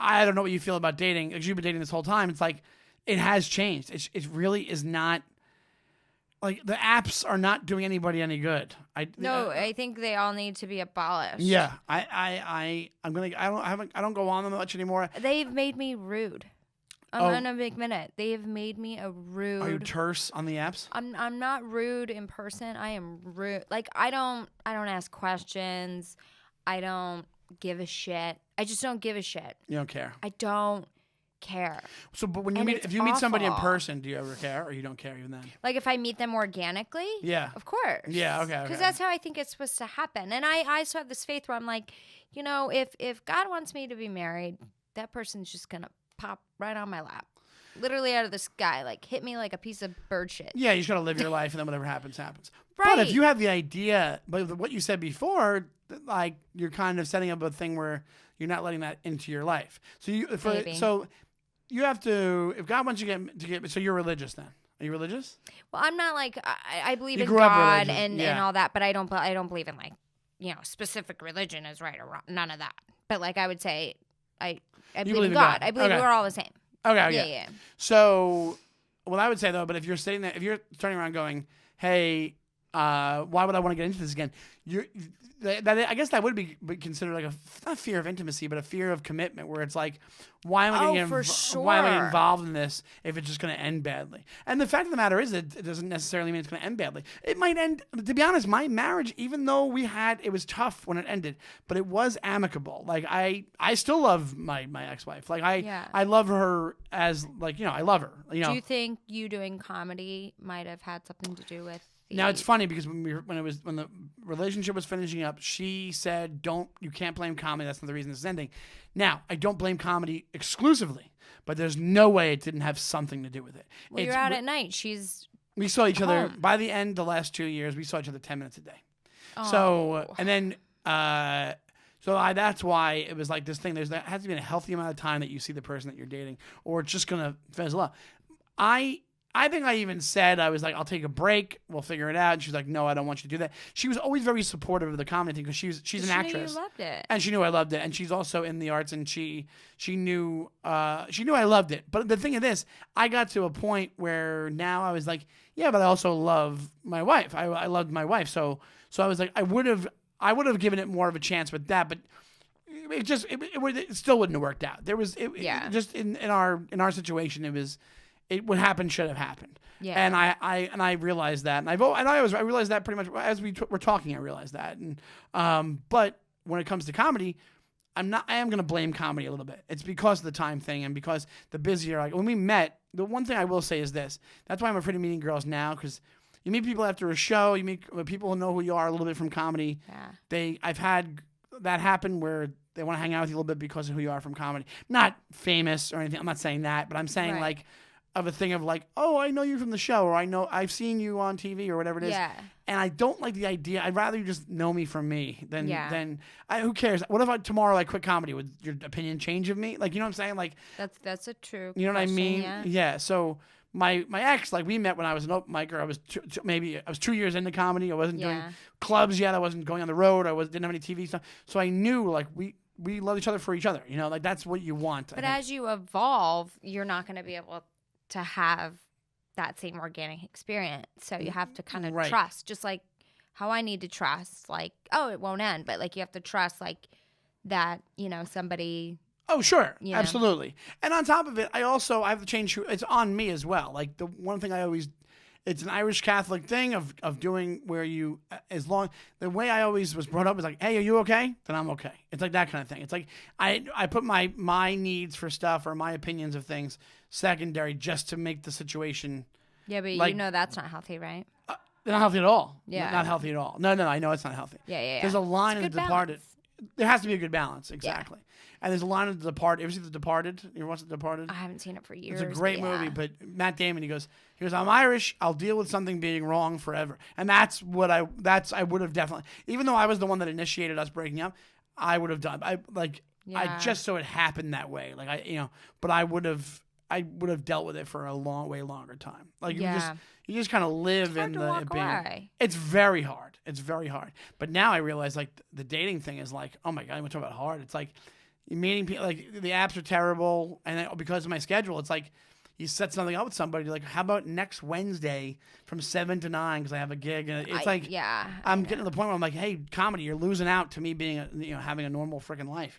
I don't know what you feel about dating. Because you've been dating this whole time. It's like, it has changed. It really is not, like, the apps are not doing anybody any good. I think they all need to be abolished. Yeah. I don't go on them much anymore. They've made me rude. I'm gonna make minute. They have made me a rude. Are you terse on the apps? I'm not rude in person. I am rude. Like, I don't ask questions. I don't give a shit. I just don't give a shit. You don't care. I don't care. So, but when if you meet somebody in person, do you ever care, or you don't care even then? Like, if I meet them organically, yeah, of course, yeah, okay, because that's how I think it's supposed to happen. And I still have this faith where I'm like, if God wants me to be married, that person's just gonna pop right on my lap, literally out of the sky, like hit me like a piece of bird shit. Yeah, you just gotta live your life, and then whatever happens, happens. Right. But if you have the idea, but what you said before, like, you're kind of setting up a thing where you're not letting that into your life. So you have to. If God wants you to get, so you're religious then. Are you religious? Well, I'm not like I believe you in grew up God religious. and all that, but I don't believe in, like, specific religion is right or wrong. None of that. But, like, I would say I believe in God. I believe we're all the same. Okay. Yeah. So, what I would say though, but if you're sitting there, if you're turning around going, "Hey, why would I want to get into this again?" I guess that would be considered like not fear of intimacy, but a fear of commitment, where it's like, why am I getting why am I involved in this if it's just going to end badly? And the fact of the matter is, it doesn't necessarily mean it's going to end badly. It might end. To be honest, my marriage, even though it was tough when it ended, but it was amicable. Like, I still love my ex-wife. Like, I love her as, like, I love her. Do you think you doing comedy might have had something to do with? Now, it's funny because when the relationship was finishing up, she said, you can't blame comedy. That's not the reason this is ending. Now, I don't blame comedy exclusively, but there's no way it didn't have something to do with it. Well, you're out at night. We saw each other, home. by the end, the last 2 years, we saw each other 10 minutes a day. Oh. So, and then, that's why it was like this thing. There has to be a healthy amount of time that you see the person that you're dating, or it's just going to fizzle out. I think I even said, I was like, I'll take a break. We'll figure it out. And she's like, no, I don't want you to do that. She was always very supportive of the comedy thing because she's an actress. She knew you loved it. And she knew I loved it. And she's also in the arts, and she knew I loved it. But the thing of this, I got to a point where now I was like, yeah, but I also love my wife. I loved my wife. So I was like, I would have given it more of a chance with that, but it still wouldn't have worked out. There was just in our situation, what happened should have happened. Yeah. And I realized that, and I realized that pretty much as we were talking. I realized that, and but when it comes to comedy, I am going to blame comedy a little bit. It's because of the time thing, and because the busier. Like, when we met, the one thing I will say is this: that's why I'm afraid of meeting girls now, because you meet people after a show, you meet people who know who you are a little bit from comedy. Yeah. I've had that happen where they want to hang out with you a little bit because of who you are from comedy. Not famous or anything. I'm not saying that, but I'm saying like. Of a thing of like, oh, I know you from the show, or I've seen you on TV, or whatever it is. Yeah. And I don't like the idea. I'd rather you just know me from me than who cares? What if tomorrow I quit comedy? Would your opinion change of me? Like, you know what I'm saying? Like, that's a true. You know question, what I mean? Yeah. So my ex, like, we met when I was an open micer. I was 2 years into comedy. I wasn't doing clubs yet. I wasn't going on the road. Didn't have any TV stuff. So I knew, like, we love each other for each other. Like, that's what you want. But as you evolve, you're not going to be able to have that same organic experience. So you have to kind of trust, just like how I need to trust, like, oh, it won't end, but like, you have to trust, like, that, somebody. Oh, sure. Absolutely. And on top of it, I have to change. It's on me as well. Like, the one thing it's an Irish Catholic thing of doing where the way I always was brought up is like, hey, are you okay? Then I'm okay. It's like that kind of thing. It's like I put my needs for stuff or my opinions of things secondary just to make the situation. Yeah, but like, that's not healthy, right? Not healthy at all. Yeah. Not healthy at all. No, I know it's not healthy. Yeah. There's a line in The Departed. Balance. There has to be a good balance, exactly. Yeah. And there's a line in The Departed. Ever see The Departed? You ever watch The Departed? I haven't seen it for years. It's a great movie, but Matt Damon, he goes, I'm Irish. I'll deal with something being wrong forever. And that's what I would have definitely, even though I was the one that initiated us breaking up, I would have done. I just so it happened that way. Like, but I would have dealt with it for a way longer time. Like, you just kind of live in the being. It's very hard. It's very hard. But now I realize, like, the dating thing is like, oh my God, I'm talking about hard. It's like, meeting people, like the apps are terrible, and then, because of my schedule, it's like you set something up with somebody, like, how about next Wednesday from 7 to 9 because I have a gig, and it's I'm getting to the point where I'm like, hey, comedy, you're losing out to me being having a normal freaking life,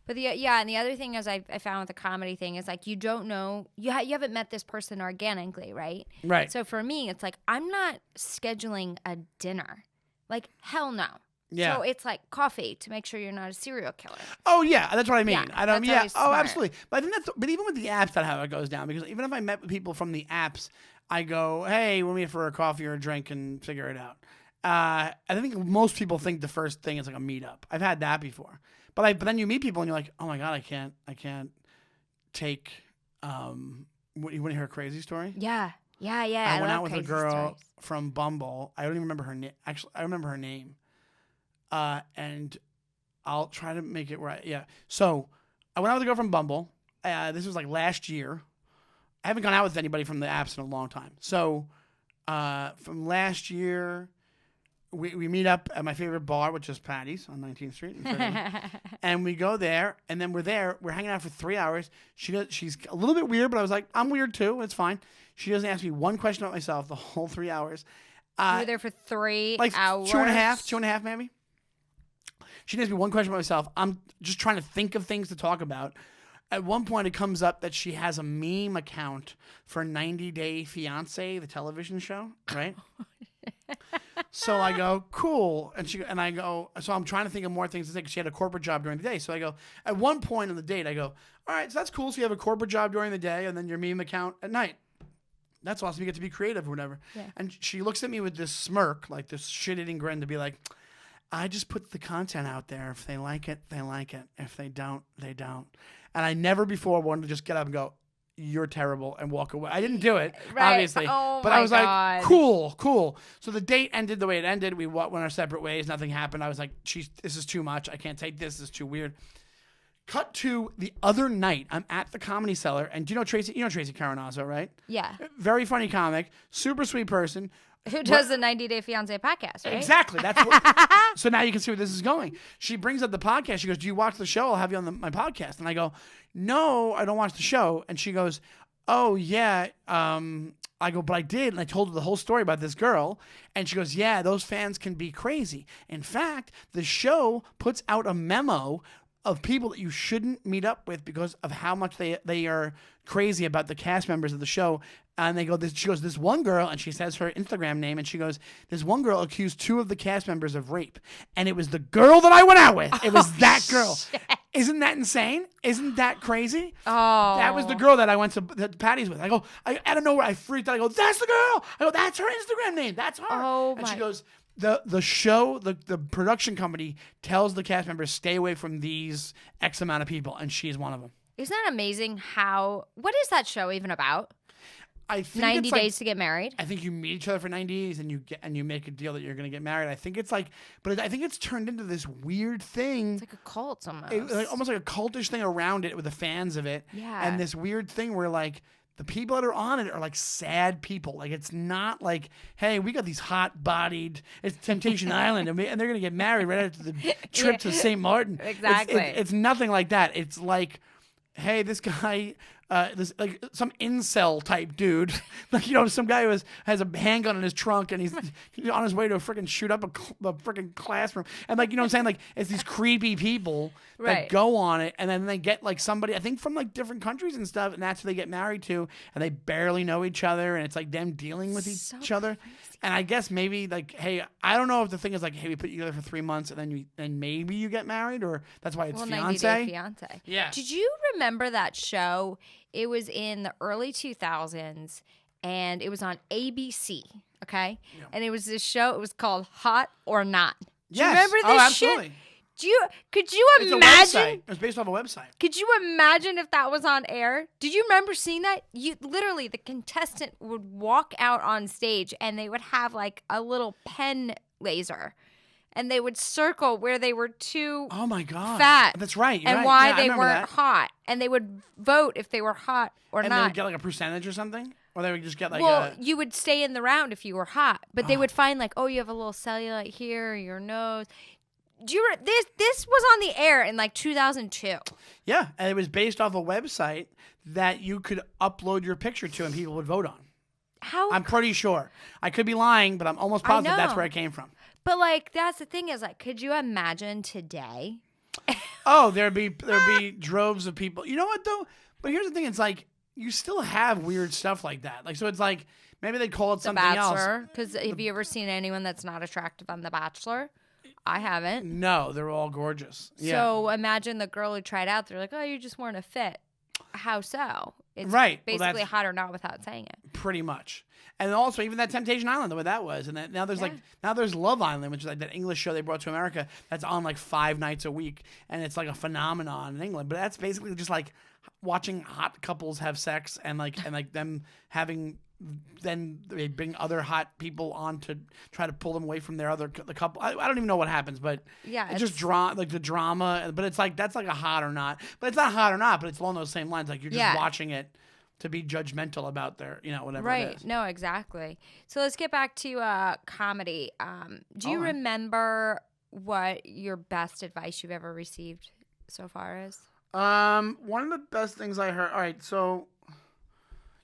But and the other thing is I found with the comedy thing is like you don't know you haven't met this person organically, right? Right. So for me, it's like I'm not scheduling a dinner, like hell no. Yeah. So it's like coffee to make sure you're not a serial killer. Oh yeah, that's what I mean. Yeah, I don't. that's Yeah. Oh, smart. absolutely. But I think But even with the apps, that's how it goes down. Because even if I met with people from the apps, I go, "Hey, we'll meet for a coffee or a drink and figure it out." I think most people think the first thing is like a meetup. I've had that before. But then you meet people and you're like, "Oh my god, I can't take." You want to hear a crazy story? Yeah. I went love out with a crazy girl stories. from Bumble. I don't even remember her name. Actually, I remember her name. And I'll try to make it right. Yeah. So I went out with a girl from Bumble. This was like last year. I haven't gone out with anybody from the apps in a long time. So from last year, we meet up at my favorite bar, which is Patty's on 19th Street. And we go there, and then we're hanging out for 3 hours. She's a little bit weird, but I was like, I'm weird too. It's fine. She doesn't ask me one question about myself the whole 3 hours. You were there for 3 hours? Two and a half maybe. She didn't ask me one question about myself. I'm just trying to think of things to talk about. At one point, it comes up that she has a meme account for 90 Day Fiancé, the television show, right? So I go, cool. And I go, so I'm trying to think of more things to say because she had a corporate job during the day. So I go, at one point on the date, I go, all right, so that's cool. So you have a corporate job during the day and then your meme account at night. That's awesome. You get to be creative or whatever. Yeah. And she looks at me with this smirk, like this shit-eating grin to be like, I just put the content out there. If they like it, they like it. If they don't, they don't. And I never before wanted to just get up and go, you're terrible, and walk away. I didn't do it, obviously. Oh, but I was like, cool. So the date ended the way it ended. We went our separate ways. Nothing happened. I was like, this is too much. I can't take this. This is too weird. Cut to the other night. I'm at the Comedy Cellar. And do you know Tracy? You know Tracy Carinazzo, right? Yeah. Very funny comic. Super sweet person. Who does the 90 Day Fiancé podcast, right? Exactly. That's what, so now you can see where this is going. She brings up the podcast. She goes, do you watch the show? I'll have you on my podcast. And I go, no, I don't watch the show. And she goes, oh, yeah. I go, but I did. And I told her the whole story about this girl. And she goes, yeah, those fans can be crazy. In fact, the show puts out a memo of people that you shouldn't meet up with because of how much they are crazy about the cast members of the show. And they go, she goes, this one girl, and she says her Instagram name, and she goes, this one girl accused 2 of the cast members of rape. And it was the girl that I went out with. It was that girl. Shit. Isn't that insane? Isn't that crazy? Oh. That was the girl that I went to Patty's with. I go, out of nowhere, I freaked out. I go, that's the girl. I go, that's her Instagram name. That's her. Oh, and she goes, the show, the production company tells the cast members, stay away from these X amount of people. And she's one of them. Isn't that amazing what is that show even about? I think 90 days to get married. I think you meet each other for 90 days and you make a deal that you're going to get married. I think it's like, but I think it's turned into this weird thing. It's like a cult almost. Almost like a cultish thing around it with the fans of it. Yeah. And this weird thing where like the people that are on it are like sad people. Like it's not like, hey, we got these hot-bodied, it's Temptation Island, and they're going to get married right after the trip to St. Martin. Exactly. It's nothing like that. It's like, hey, this guy, this like some incel type dude, like some guy who has a handgun in his trunk and he's on his way to freaking shoot up a freaking classroom, and like what I'm saying, like it's these creepy people that go on it, and then they get like somebody I think from like different countries and stuff, and that's who they get married to, and they barely know each other, and it's like them dealing with each other. Crazy. And I guess maybe like, hey, I don't know if the thing is like, hey, we put you together for 3 months and then maybe you get married, or that's why it's fiance. 90 Day Fiancé. Yeah. Did you remember that show? It was in the early 2000s, and it was on ABC. Okay, yeah. And it was this show. It was called Hot or Not. Do you remember this absolutely. shit? Could you it's imagine? A website. It was based off a website. Could you imagine if that was on air? Did you remember seeing that? Literally, the contestant would walk out on stage, and they would have like a little pen laser. And they would circle where they were too oh my God. fat. That's right. And why they weren't hot. And they would vote if they were hot or not. And they would get like a percentage or something? Or they would just get like you would stay in the round if you were hot. But they would find like, oh, you have a little cellulite here, your nose. This was on the air in like 2002. Yeah, and it was based off a website that you could upload your picture to and people would vote on. How? I'm pretty sure. I could be lying, but I'm almost positive that's where it came from. But like, that's the thing is like, could you imagine today? Oh, there'd be droves of people. You know what though? But here's the thing: it's like you still have weird stuff like that. Like, so it's like maybe they call it something else. Because have you ever seen anyone that's not attractive on The Bachelor? I haven't. No, they're all gorgeous. Yeah. So imagine the girl who tried out. They're like, oh, you just weren't a fit. How so? It's right. basically hot or not without saying it. Pretty much. And also even that Temptation Island, the way that was. And then now there's Love Island, which is like that English show they brought to America that's on like 5 nights a week. And it's like a phenomenon in England. But that's basically just like watching hot couples have sex and like them having, then they bring other hot people on to try to pull them away from the couple. I don't even know what happens, but yeah, it's just like the drama. But it's like, that's like a hot or not. But it's not hot or not, but it's along those same lines. Like you're just watching it to be judgmental about their, whatever it is. No, exactly. So let's get back to comedy. Do you remember what your best advice you've ever received so far is? One of the best things I heard. All right, so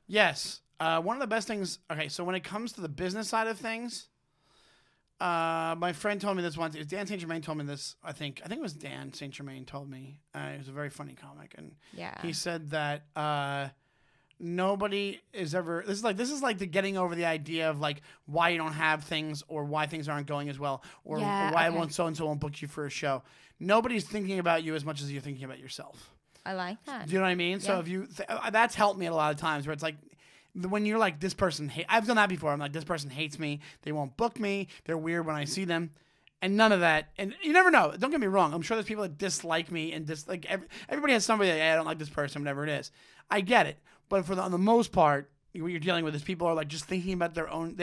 yes, one of the best things. Okay, so when it comes to the business side of things, my friend told me this once. Dan St. Germain told me this. I think it was Dan St. Germain told me. He was a very funny comic, and he said that nobody is ever. This is like the getting over the idea of like why you don't have things or why things aren't going as well or why so and so won't book you for a show. Nobody's thinking about you as much as you're thinking about yourself. I like that. Do you know what I mean? Yeah. So if you, that's helped me a lot of times where it's like, when you're like, this person, I've done that before. I'm like, this person hates me. They won't book me. They're weird when I see them. And none of that. And you never know. Don't get me wrong. I'm sure there's people that dislike me and dislike, everybody has somebody that, I don't like this person, whatever it is. I get it. But on the most part, what you're dealing with is people are like just thinking about their own,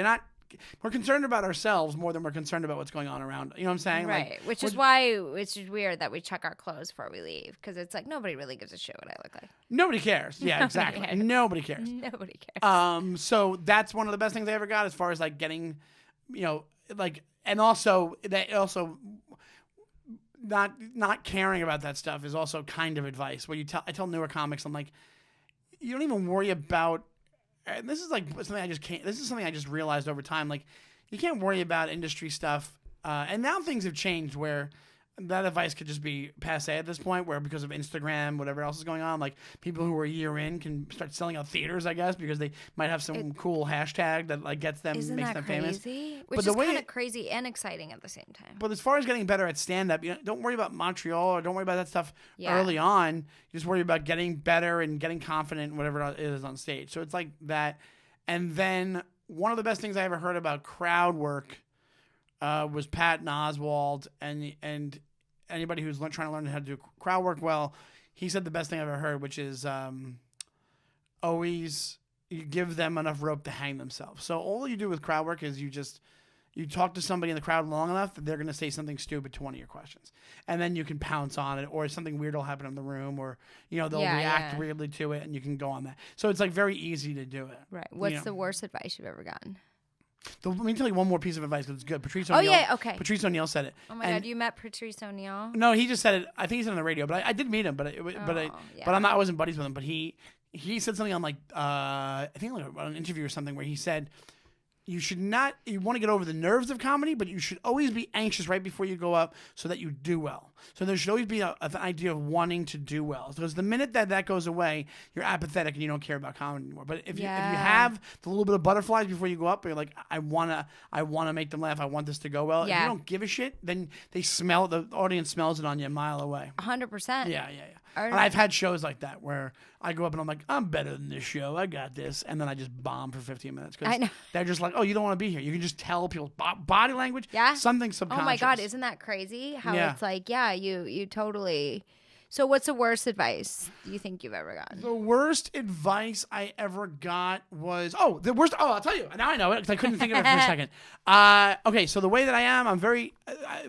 we're concerned about ourselves more than we're concerned about what's going on around. You know what I'm saying? Right. Like, which is why it's just weird that we check our clothes before we leave. Because it's like nobody really gives a shit what I look like. Nobody cares. Yeah, exactly. Nobody cares. Nobody cares. So that's one of the best things I ever got as far as like getting, like, and also not caring about that stuff is also kind of advice. Where I tell newer comics, I'm like, you don't even worry about. And this is like something this is something I just realized over time. Like, you can't worry about industry stuff. And now things have changed where that advice could just be passe at this point, where because of Instagram, whatever else is going on, like people who are a year in can start selling out theaters, I guess, because they might have some cool hashtag that like gets them, makes them famous. Which is kind of crazy and exciting at the same time. But as far as getting better at stand-up, don't worry about Montreal or don't worry about that stuff early on. You just worry about getting better and getting confident in whatever it is on stage. So it's like that. And then one of the best things I ever heard about crowd work was Patton Oswalt and anybody who's trying to learn how to do crowd work well. He said the best thing I've ever heard, which is always you give them enough rope to hang themselves. So all you do with crowd work is you talk to somebody in the crowd long enough that they're going to say something stupid to one of your questions. And then you can pounce on it, or something weird will happen in the room, or they'll react weirdly to it and you can go on that. So it's like very easy to do it. Right. What's the worst advice you've ever gotten? Let me tell you one more piece of advice because it's good. Patrice O'Neill. Oh, yeah, okay. Patrice O'Neill said it. Oh, my God. You met Patrice O'Neill? No, he just said it. I think he said it on the radio, but I did meet him. But I wasn't buddies with him. But he said something on like, I think like an interview or something where he said, you want to get over the nerves of comedy, but you should always be anxious right before you go up so that you do well. So there should always be an idea of wanting to do well. Because the minute that goes away, you're apathetic and you don't care about comedy anymore. But if you have the little bit of butterflies before you go up, you're like, I wanna make them laugh. I want this to go well. Yeah. If you don't give a shit, then the audience smells it on you a mile away. 100%. Yeah. And I've had shows like that where I go up and I'm like, I'm better than this show. I got this. And then I just bomb for 15 minutes. Because they're just like, oh, you don't want to be here. You can just tell people's body language. Yeah. Something subconscious. Oh, my God. Isn't that crazy? How it's like, you totally So what's the worst advice you think you've ever gotten? The worst advice I ever got was I'll tell you. Now I know it because I couldn't think of it for a second. Okay, so the way that I am, I'm very.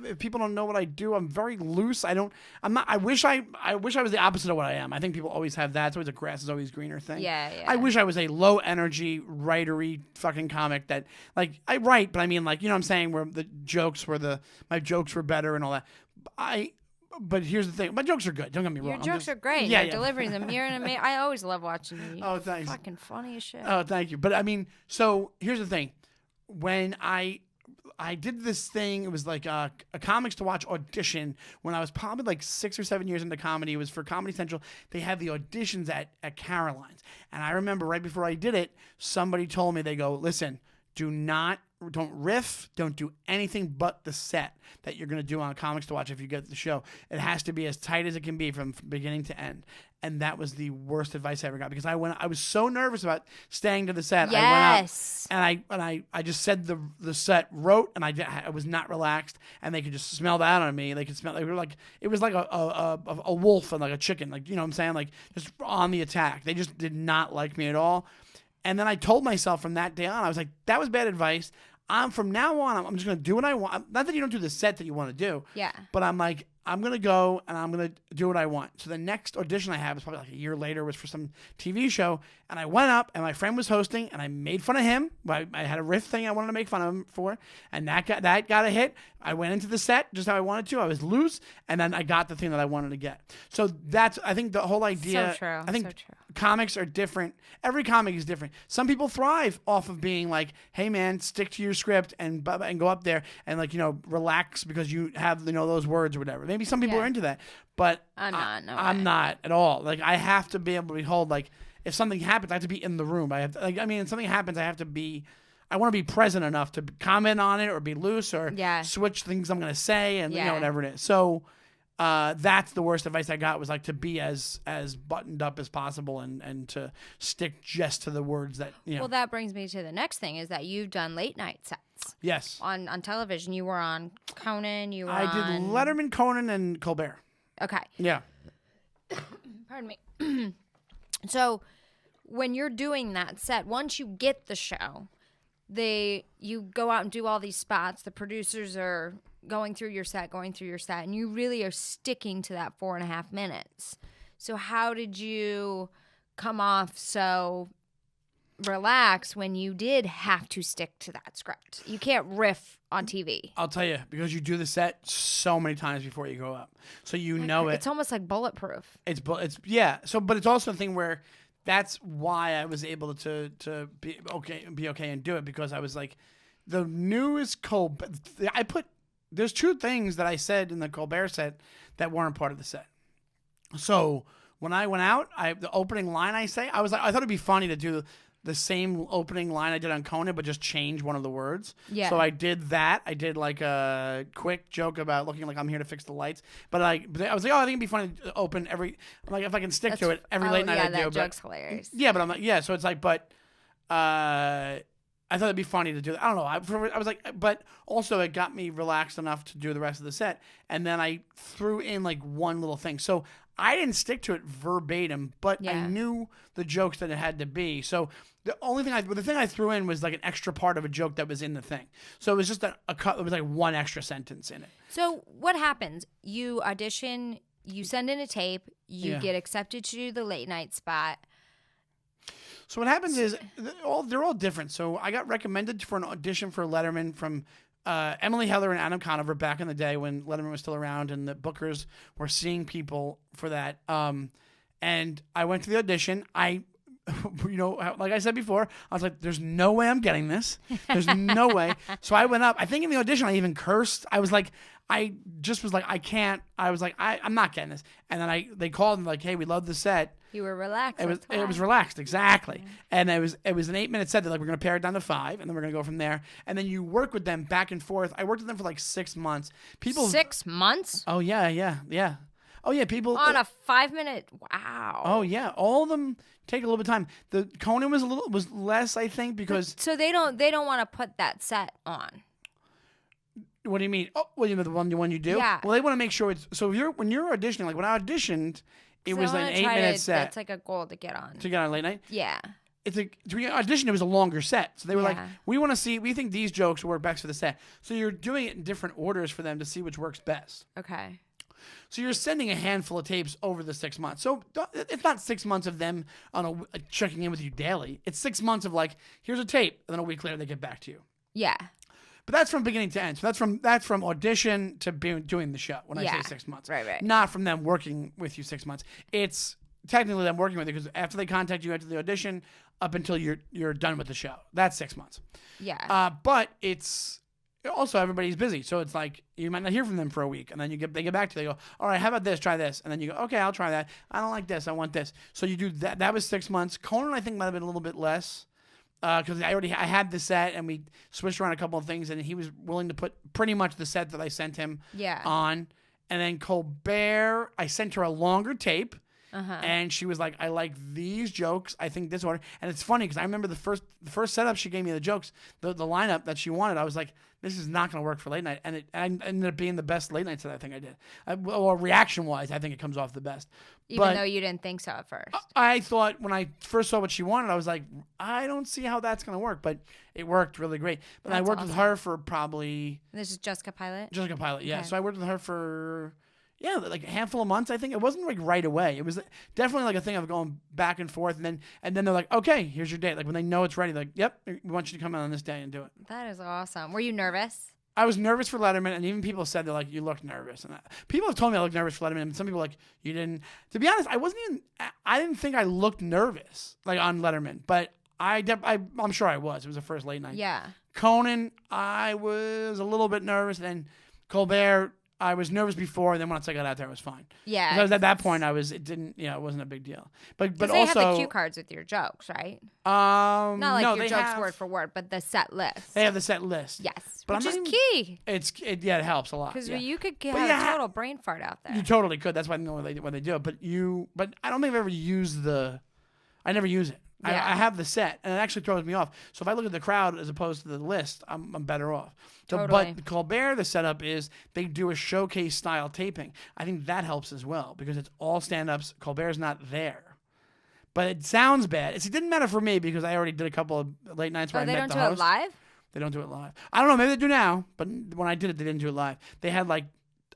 If people don't know what I do, I'm very loose. I'm not. I wish I was the opposite of what I am. I think people always have that. It's always a grass is always greener thing. Yeah. I wish I was a low energy, writery fucking comic that like I write, but I mean like you know what I'm saying where my jokes were better and all that. But here's the thing. My jokes are good. Don't get me wrong. Your jokes are great. Yeah, You're delivering them. You're an amazing. I always love watching you. Oh, thanks. Fucking funny as shit. Oh, thank you. But I mean, so here's the thing. When I did this thing, it was like a Comics to Watch audition when I was probably like 6 or 7 years into comedy. It was for Comedy Central. They had the auditions at Caroline's. And I remember right before I did it, somebody told me, they go, listen, don't riff, don't do anything but the set that you're going to do on Comics to Watch if you get the show. It has to be as tight as it can be from beginning to end. And that was the worst advice I ever got because I was so nervous about staying to the set. Yes. I went out and I just said the set wrote and I was not relaxed and they could just smell that on me. They could smell it was like a wolf and like a chicken, like you know what I'm saying, like just on the attack. They just did not like me at all. And then I told myself from that day on, I was like, that was bad advice. From now on, I'm just going to do what I want. Not that you don't do the set that you want to do. Yeah. But I'm like, I'm going to go and I'm going to do what I want. So the next audition I have is probably like a year later, was for some TV show. And I went up and my friend was hosting and I made fun of him. I had a riff thing I wanted to make fun of him for. And that got a hit. I went into the set just how I wanted to. I was loose. And then I got the thing that I wanted to get. So that's, I think the whole idea. So true. I think so true. Comics are different. Every comic is different. Some people thrive off of being like, hey man, stick to your script and go up there and like, you know, relax because you have, you know, those words or whatever. Maybe some people are into that, but I'm not at all. Like I have to be able to behold, like if something happens, I have to be in the room. If something happens, I want to be present enough to comment on it or be loose or switch things I'm going to say and you know, whatever it is. So, that's the worst advice I got was like to be as buttoned up as possible and to stick just to the words that, you know. Well, that brings me to the next thing is that you've done late night sets. Yes. On television. You were on Conan. I did Letterman, Conan, and Colbert. Okay. Yeah. Pardon me. So when you're doing that set, once you get the show, you go out and do all these spots. The producers are going through your set, and you really are sticking to that 4.5 minutes. So how did you come off so relaxed when you did have to stick to that script? You can't riff on TV. I'll tell you, because you do the set so many times before you go up. So you know it. It's almost like bulletproof. It's so but it's also a thing where that's why I was able to be okay and do it, because I was like the newest Colbert. There's two things that I said in the Colbert set that weren't part of the set. So when I went out, the opening line I thought it'd be funny to do the same opening line I did on Conan, but just change one of the words. Yeah. So I did that. I did like a quick joke about looking like I'm here to fix the lights. But I was like, I think it'd be funny to open every, like if I can stick to it every late night I do. That joke's hilarious. Yeah, but I'm like, so it's like, but I thought it'd be funny to do that. I don't know. I was like, but also it got me relaxed enough to do the rest of the set. And then I threw in like one little thing. So I didn't stick to it verbatim, but I knew the jokes that it had to be. So the thing I threw in was like an extra part of a joke that was in the thing. So it was just it was like one extra sentence in it. So what happens? You audition, you send in a tape, you get accepted to do the late night spot. So what happens is they're all different. So I got recommended for an audition for Letterman from Emily Heller and Adam Conover back in the day when Letterman was still around and the bookers were seeing people for that. And I went to the audition. Like I said before, I was like, there's no way I'm getting this. There's no way. So I went up. I think in the audition I even cursed. I was like, I can't. I was like, I'm not getting this. And then they called and like, hey, we love the set. You were relaxed. It was relaxed, exactly. Mm-hmm. And it was an 8-minute set that like we're gonna pare it down to 5, and then we're gonna go from there. And then you work with them back and forth. I worked with them for like 6 months. 6 months? Oh yeah. Oh yeah, people on a 5-minute. Wow. Oh yeah, all of them take a little bit of time. The Conan was less, I think, because so they don't want to put that set on. What do you mean? Oh, well, you know the one you do. Yeah. Well, they want to make sure it's so. When you're auditioning, like when I auditioned, it was like an 8-minute set. That's like a goal to get on. To get on late night. Yeah. It's like to audition. It was a longer set, so they were like, Yeah. we think these jokes work best for the set. So you're doing it in different orders for them to see which works best. Okay. So you're sending a handful of tapes over the 6 months. So it's not 6 months of them on checking in with you daily. It's 6 months of like, here's a tape, and then a week later they get back to you. Yeah. But that's from beginning to end. So that's from audition to doing the show. When I say 6 months, Right. not from them working with you 6 months. It's technically them working with you because after they contact you after the audition, up until you're done with the show, that's 6 months. Yeah. But it's also everybody's busy, so it's like you might not hear from them for a week, and then they get back to you. They go, all right, how about this? Try this, and then you go, okay, I'll try that. I don't like this. I want this. So you do that. That was 6 months. Conan, I think, might have been a little bit less. Because I had the set and we switched around a couple of things and he was willing to put pretty much the set that I sent him on. And then Colbert, I sent her a longer tape and she was like, I like these jokes. I think this order. And it's funny because I remember the first setup she gave me the jokes, the lineup that she wanted. I was like, this is not going to work for late night. And it ended up being the best late night set I think I did. Well, reaction-wise, I think it comes off the best. Even though you didn't think so at first. I thought when I first saw what she wanted, I was like, I don't see how that's going to work. But it worked really great. But I worked with her for probably... This is Jessica Pilot? Jessica Pilot, yeah. Okay. So I worked with her for... Yeah, like a handful of months, I think. It wasn't like right away. It was definitely like a thing of going back and forth. And then they're like, okay, here's your date. Like when they know it's ready, they're like, yep, we want you to come in on this day and do it. That is awesome. Were you nervous? I was nervous for Letterman, and even people said they're like, you look nervous. And people have told me I look nervous for Letterman, and some people are like, you didn't. To be honest, I didn't think I looked nervous like on Letterman, but I'm sure I was. It was the first late night. Yeah. Conan, I was a little bit nervous, and then Colbert, I was nervous before, and then once I got out there, I was fine. Yeah. Because at that point, it wasn't a big deal. But they also have the cue cards with your jokes, right? Not Not like your jokes word for word, but the set list. They have the set list. Yes, But which I'm is not key. It helps a lot. Because yeah. you could have a total brain fart out there. You totally could. That's why I know when they do it. But I don't think I've ever used I never use it. Yeah. I have the set, and it actually throws me off. So if I look at the crowd as opposed to the list, I'm better off. So, Totally. But Colbert, the setup is they do a showcase style taping. I think that helps as well because it's all stand-ups. Colbert's not there. But it sounds bad. It didn't matter for me because I already did a couple of late nights where I met the host. They don't do it live? They don't do it live. I don't know. Maybe they do now. But when I did it, they didn't do it live. They had I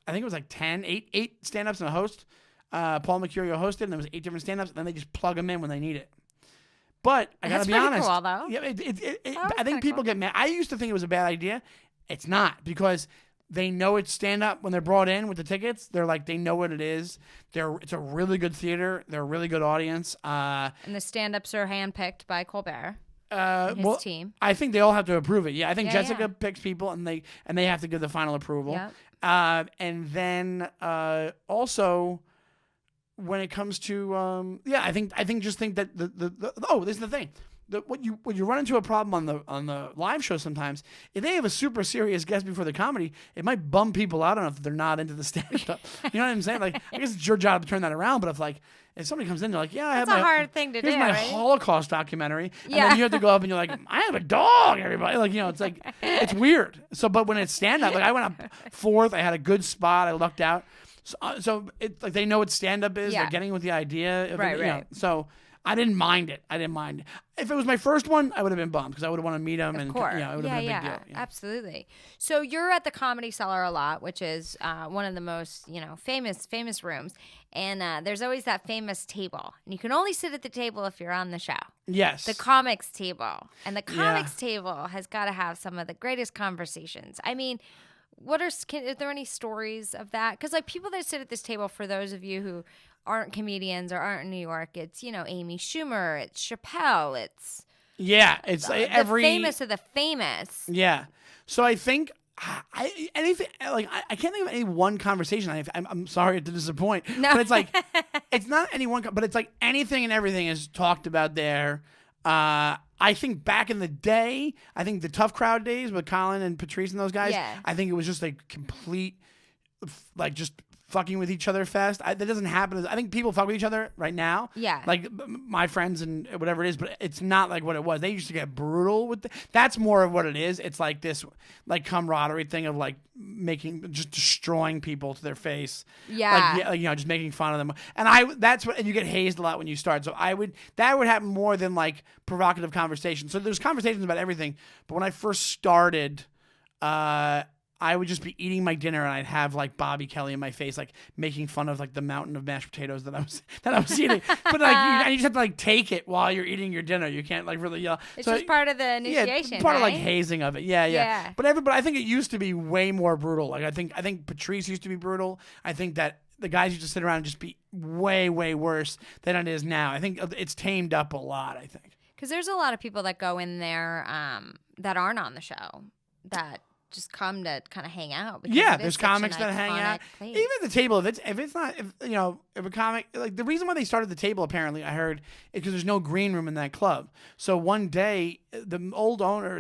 think it was like 8 stand-ups and a host. Paul Mercurio hosted, and there was 8 different stand-ups, and then they just plug them in when they need it. But I gotta be honest. Cool, though. Yeah, I think people get mad. I used to think it was a bad idea. It's not because they know it's stand up when they're brought in with the tickets. They're like they know what it is. It's a really good theater. They're a really good audience. And the stand-ups are handpicked by Colbert. And his team. I think they all have to approve it. Yeah, I think Jessica yeah. picks people and they have to give the final approval. Yep. And then also. When it comes to I think that this is the thing. When you run into a problem on the live show sometimes, if they have a super serious guest before the comedy, it might bum people out enough that they're not into the stand-up. You know what I'm saying? Like I guess it's your job to turn that around, but if somebody comes in, they're like, yeah, I have That's a hard thing to do. Here's my right? Holocaust documentary, and Yeah. then you have to go up and you're like, I have a dog, everybody. Like it's like it's weird. So, but when it's stand-up, like I went up fourth, I had a good spot, I lucked out. So it's like they know what stand-up is. Yeah. They're getting with the idea. Of Right, it, you know. right. So I didn't mind it. If it was my first one, I would have been bummed because I would have wanted to meet him. Of and course. it would have been a big deal. Yeah. Absolutely. So you're at the Comedy Cellar a lot, which is one of the most famous rooms. And there's always that famous table. And you can only sit at the table if you're on the show. Yes. The comics table. And the comics table has got to have some of the greatest conversations. I mean, are there any stories of that? Because like people that sit at this table, for those of you who aren't comedians or aren't in New York, it's Amy Schumer, it's Chappelle, it's it's the famous of the famous. Yeah. So I think I can't think of any one conversation. I'm sorry to disappoint, but it's like it's not any one, but it's like anything and everything is talked about there. I think back in the day, I think the Tough Crowd days with Colin and Patrice and those guys, I think it was just like complete, like just fucking with each other fest. That doesn't happen. I think people fuck with each other right now. Yeah. Like my friends and whatever it is, but it's not like what it was. They used to get brutal with that's more of what it is. It's like this like camaraderie thing of like just destroying people to their face. Yeah. Like, just making fun of them. And that's what, and you get hazed a lot when you start. So that would happen more than like provocative conversations. So there's conversations about everything. But when I first started, I would just be eating my dinner and I'd have like Bobby Kelly in my face, like making fun of like the mountain of mashed potatoes that I was eating. But like you just have to like take it while you're eating your dinner. You can't like really yell. It's just part of the initiation. Yeah, part right? of like hazing of it. Yeah. But I think it used to be way more brutal. Like I think Patrice used to be brutal. I think that the guys used to sit around and just be way, way worse than it is now. I think it's tamed up a lot. I think because there's a lot of people that go in there that aren't on the show that just come to kind of hang out. Yeah, there's comics that hang out. Place. Even at the table, if a comic, like the reason why they started the table, apparently I heard, is because there's no green room in that club. So one day, the owner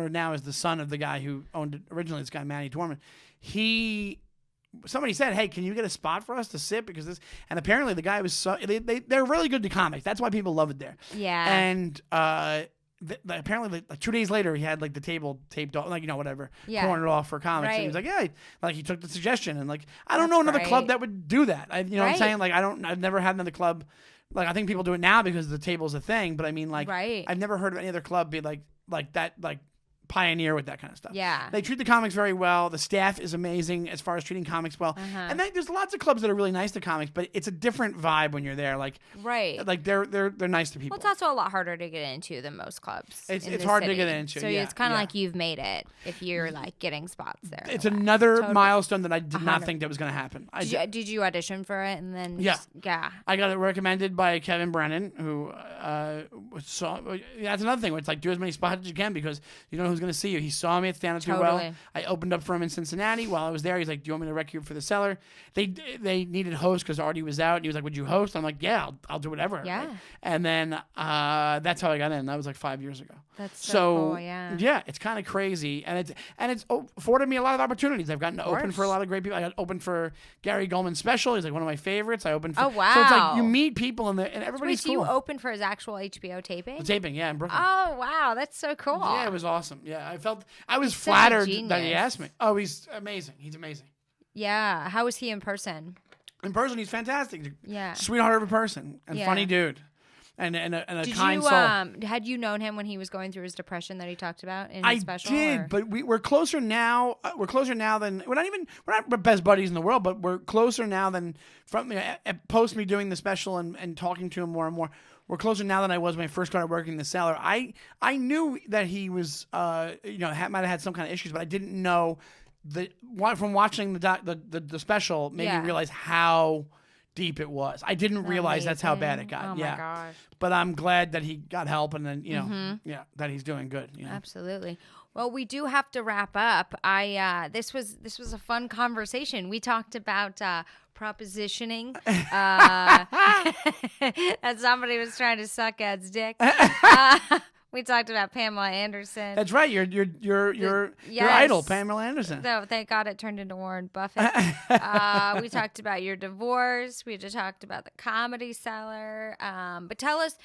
now is the son of the guy who owned it originally. This guy Manny Dorman. Somebody said, "Hey, can you get a spot for us to sit?" Because this, and apparently the guy was they're really good to comics. That's why people love it there. Yeah, and apparently, like 2 days later, he had like the table taped off, like cornered off for comics. Right. And he was like, "Yeah," like he took the suggestion, and like I don't know another club that would do that. What I'm saying? Like I've never had another club. Like I think people do it now because the table's a thing, but I mean, like I've never heard of any other club be like that, like pioneer with that kind of stuff. Yeah. They treat the comics very well. The staff is amazing as far as treating comics well. And there's lots of clubs that are really nice to comics, but it's a different vibe when you're there. Like like they're nice to people. Well, it's also a lot harder to get into than most clubs. It's hard to get into. So it's kind of like you've made it if you're like getting spots there. It's another milestone that I did not think that was going to happen. Did you audition for it and then I got it recommended by Kevin Brennan, who saw. That's another thing. Where it's like do as many spots as you can because you don't know who's going to see you. He saw me at Stand Up Too Well. I opened up for him in Cincinnati while I was there. He's like, "Do you want me to rec you for the cellar?" They needed hosts because Artie was out. And he was like, "Would you host?" I'm like, "Yeah, I'll do whatever." Yeah. And then that's how I got in. That was like 5 years ago. That's so cool. Yeah. Yeah, it's kind of crazy, and it's afforded me a lot of opportunities. I've gotten to open for a lot of great people. I got opened for Gary Goldman's special. He's like one of my favorites. I opened for. Oh wow! So it's like you meet people and everybody's cool. You opened for his actual HBO taping? The taping, yeah, in Brooklyn. Oh wow, that's so cool. Yeah, it was awesome. Yeah, I was flattered that he asked me. Oh, he's amazing. He's amazing. Yeah. How was he in person? In person, he's fantastic. Yeah. Sweetheart of a person and funny dude. And a kind soul. Had you known him when he was going through his depression that he talked about in his special? I did, but we're closer now. We're closer now than we're not best buddies in the world, but we're closer now than from post me doing the special and talking to him more and more. We're closer now than I was when I first started working in the cellar. I knew that he was might have had some kind of issues, but I didn't know from watching the special made me realize how deep it was. I didn't realize that's how bad it got. Oh my gosh. But I'm glad that he got help and then that he's doing good. Absolutely. Well, we do have to wrap up. This was a fun conversation. We talked about propositioning. That somebody was trying to suck Ed's dick. We talked about Pamela Anderson. That's right. Your idol, Pamela Anderson. So thank God it turned into Warren Buffett. We talked about your divorce. We just talked about the Comedy Cellar. But tell us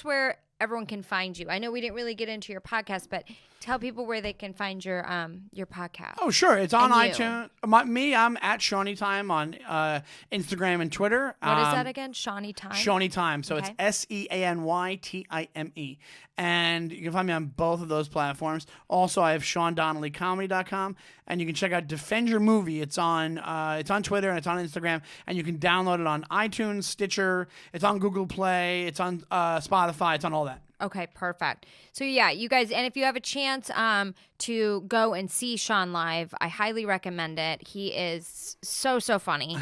where everyone can find you. I know we didn't really get into your podcast, but tell people where they can find your podcast. Oh, sure. It's on iTunes. I'm at Shawnee Time on Instagram and Twitter. What is that again? Shawnee Time? Shawnee Time. So it's SeanyTime. And you can find me on both of those platforms. Also, I have SeanDonnellyComedy.com. And you can check out Defend Your Movie. It's on Twitter and it's on Instagram. And you can download it on iTunes, Stitcher. It's on Google Play. It's on Spotify. It's on all that. Okay, perfect. So yeah, you guys, and if you have a chance to go and see Sean live, I highly recommend it. He is so funny.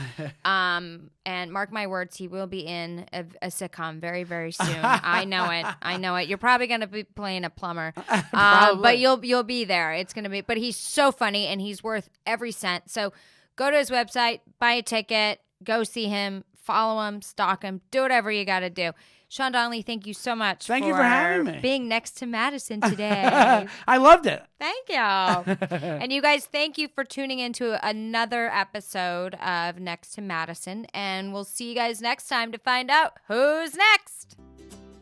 And mark my words, he will be in a sitcom very, very soon. I know it. You're probably going to be playing a plumber, but you'll be there. It's going to be. But he's so funny and he's worth every cent. So go to his website, buy a ticket, go see him, follow him, stalk him, do whatever you got to do. Sean Donnelly, thank you so much Thank you for having me. Being next to Madison today. I loved it. Thank you. And you guys, thank you for tuning into another episode of Next to Madison. And we'll see you guys next time to find out who's next.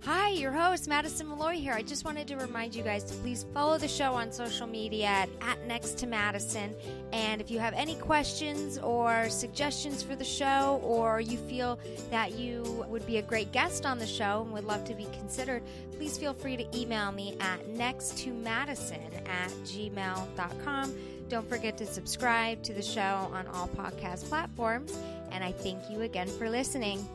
Hi, your host, Madison Malloy here. I just wanted to remind you guys to please follow the show on social media at Next to Madison. And if you have any questions or suggestions for the show, or you feel that you would be a great guest on the show and would love to be considered, please feel free to email me at nexttomadison@gmail.com. Don't forget to subscribe to the show on all podcast platforms. And I thank you again for listening.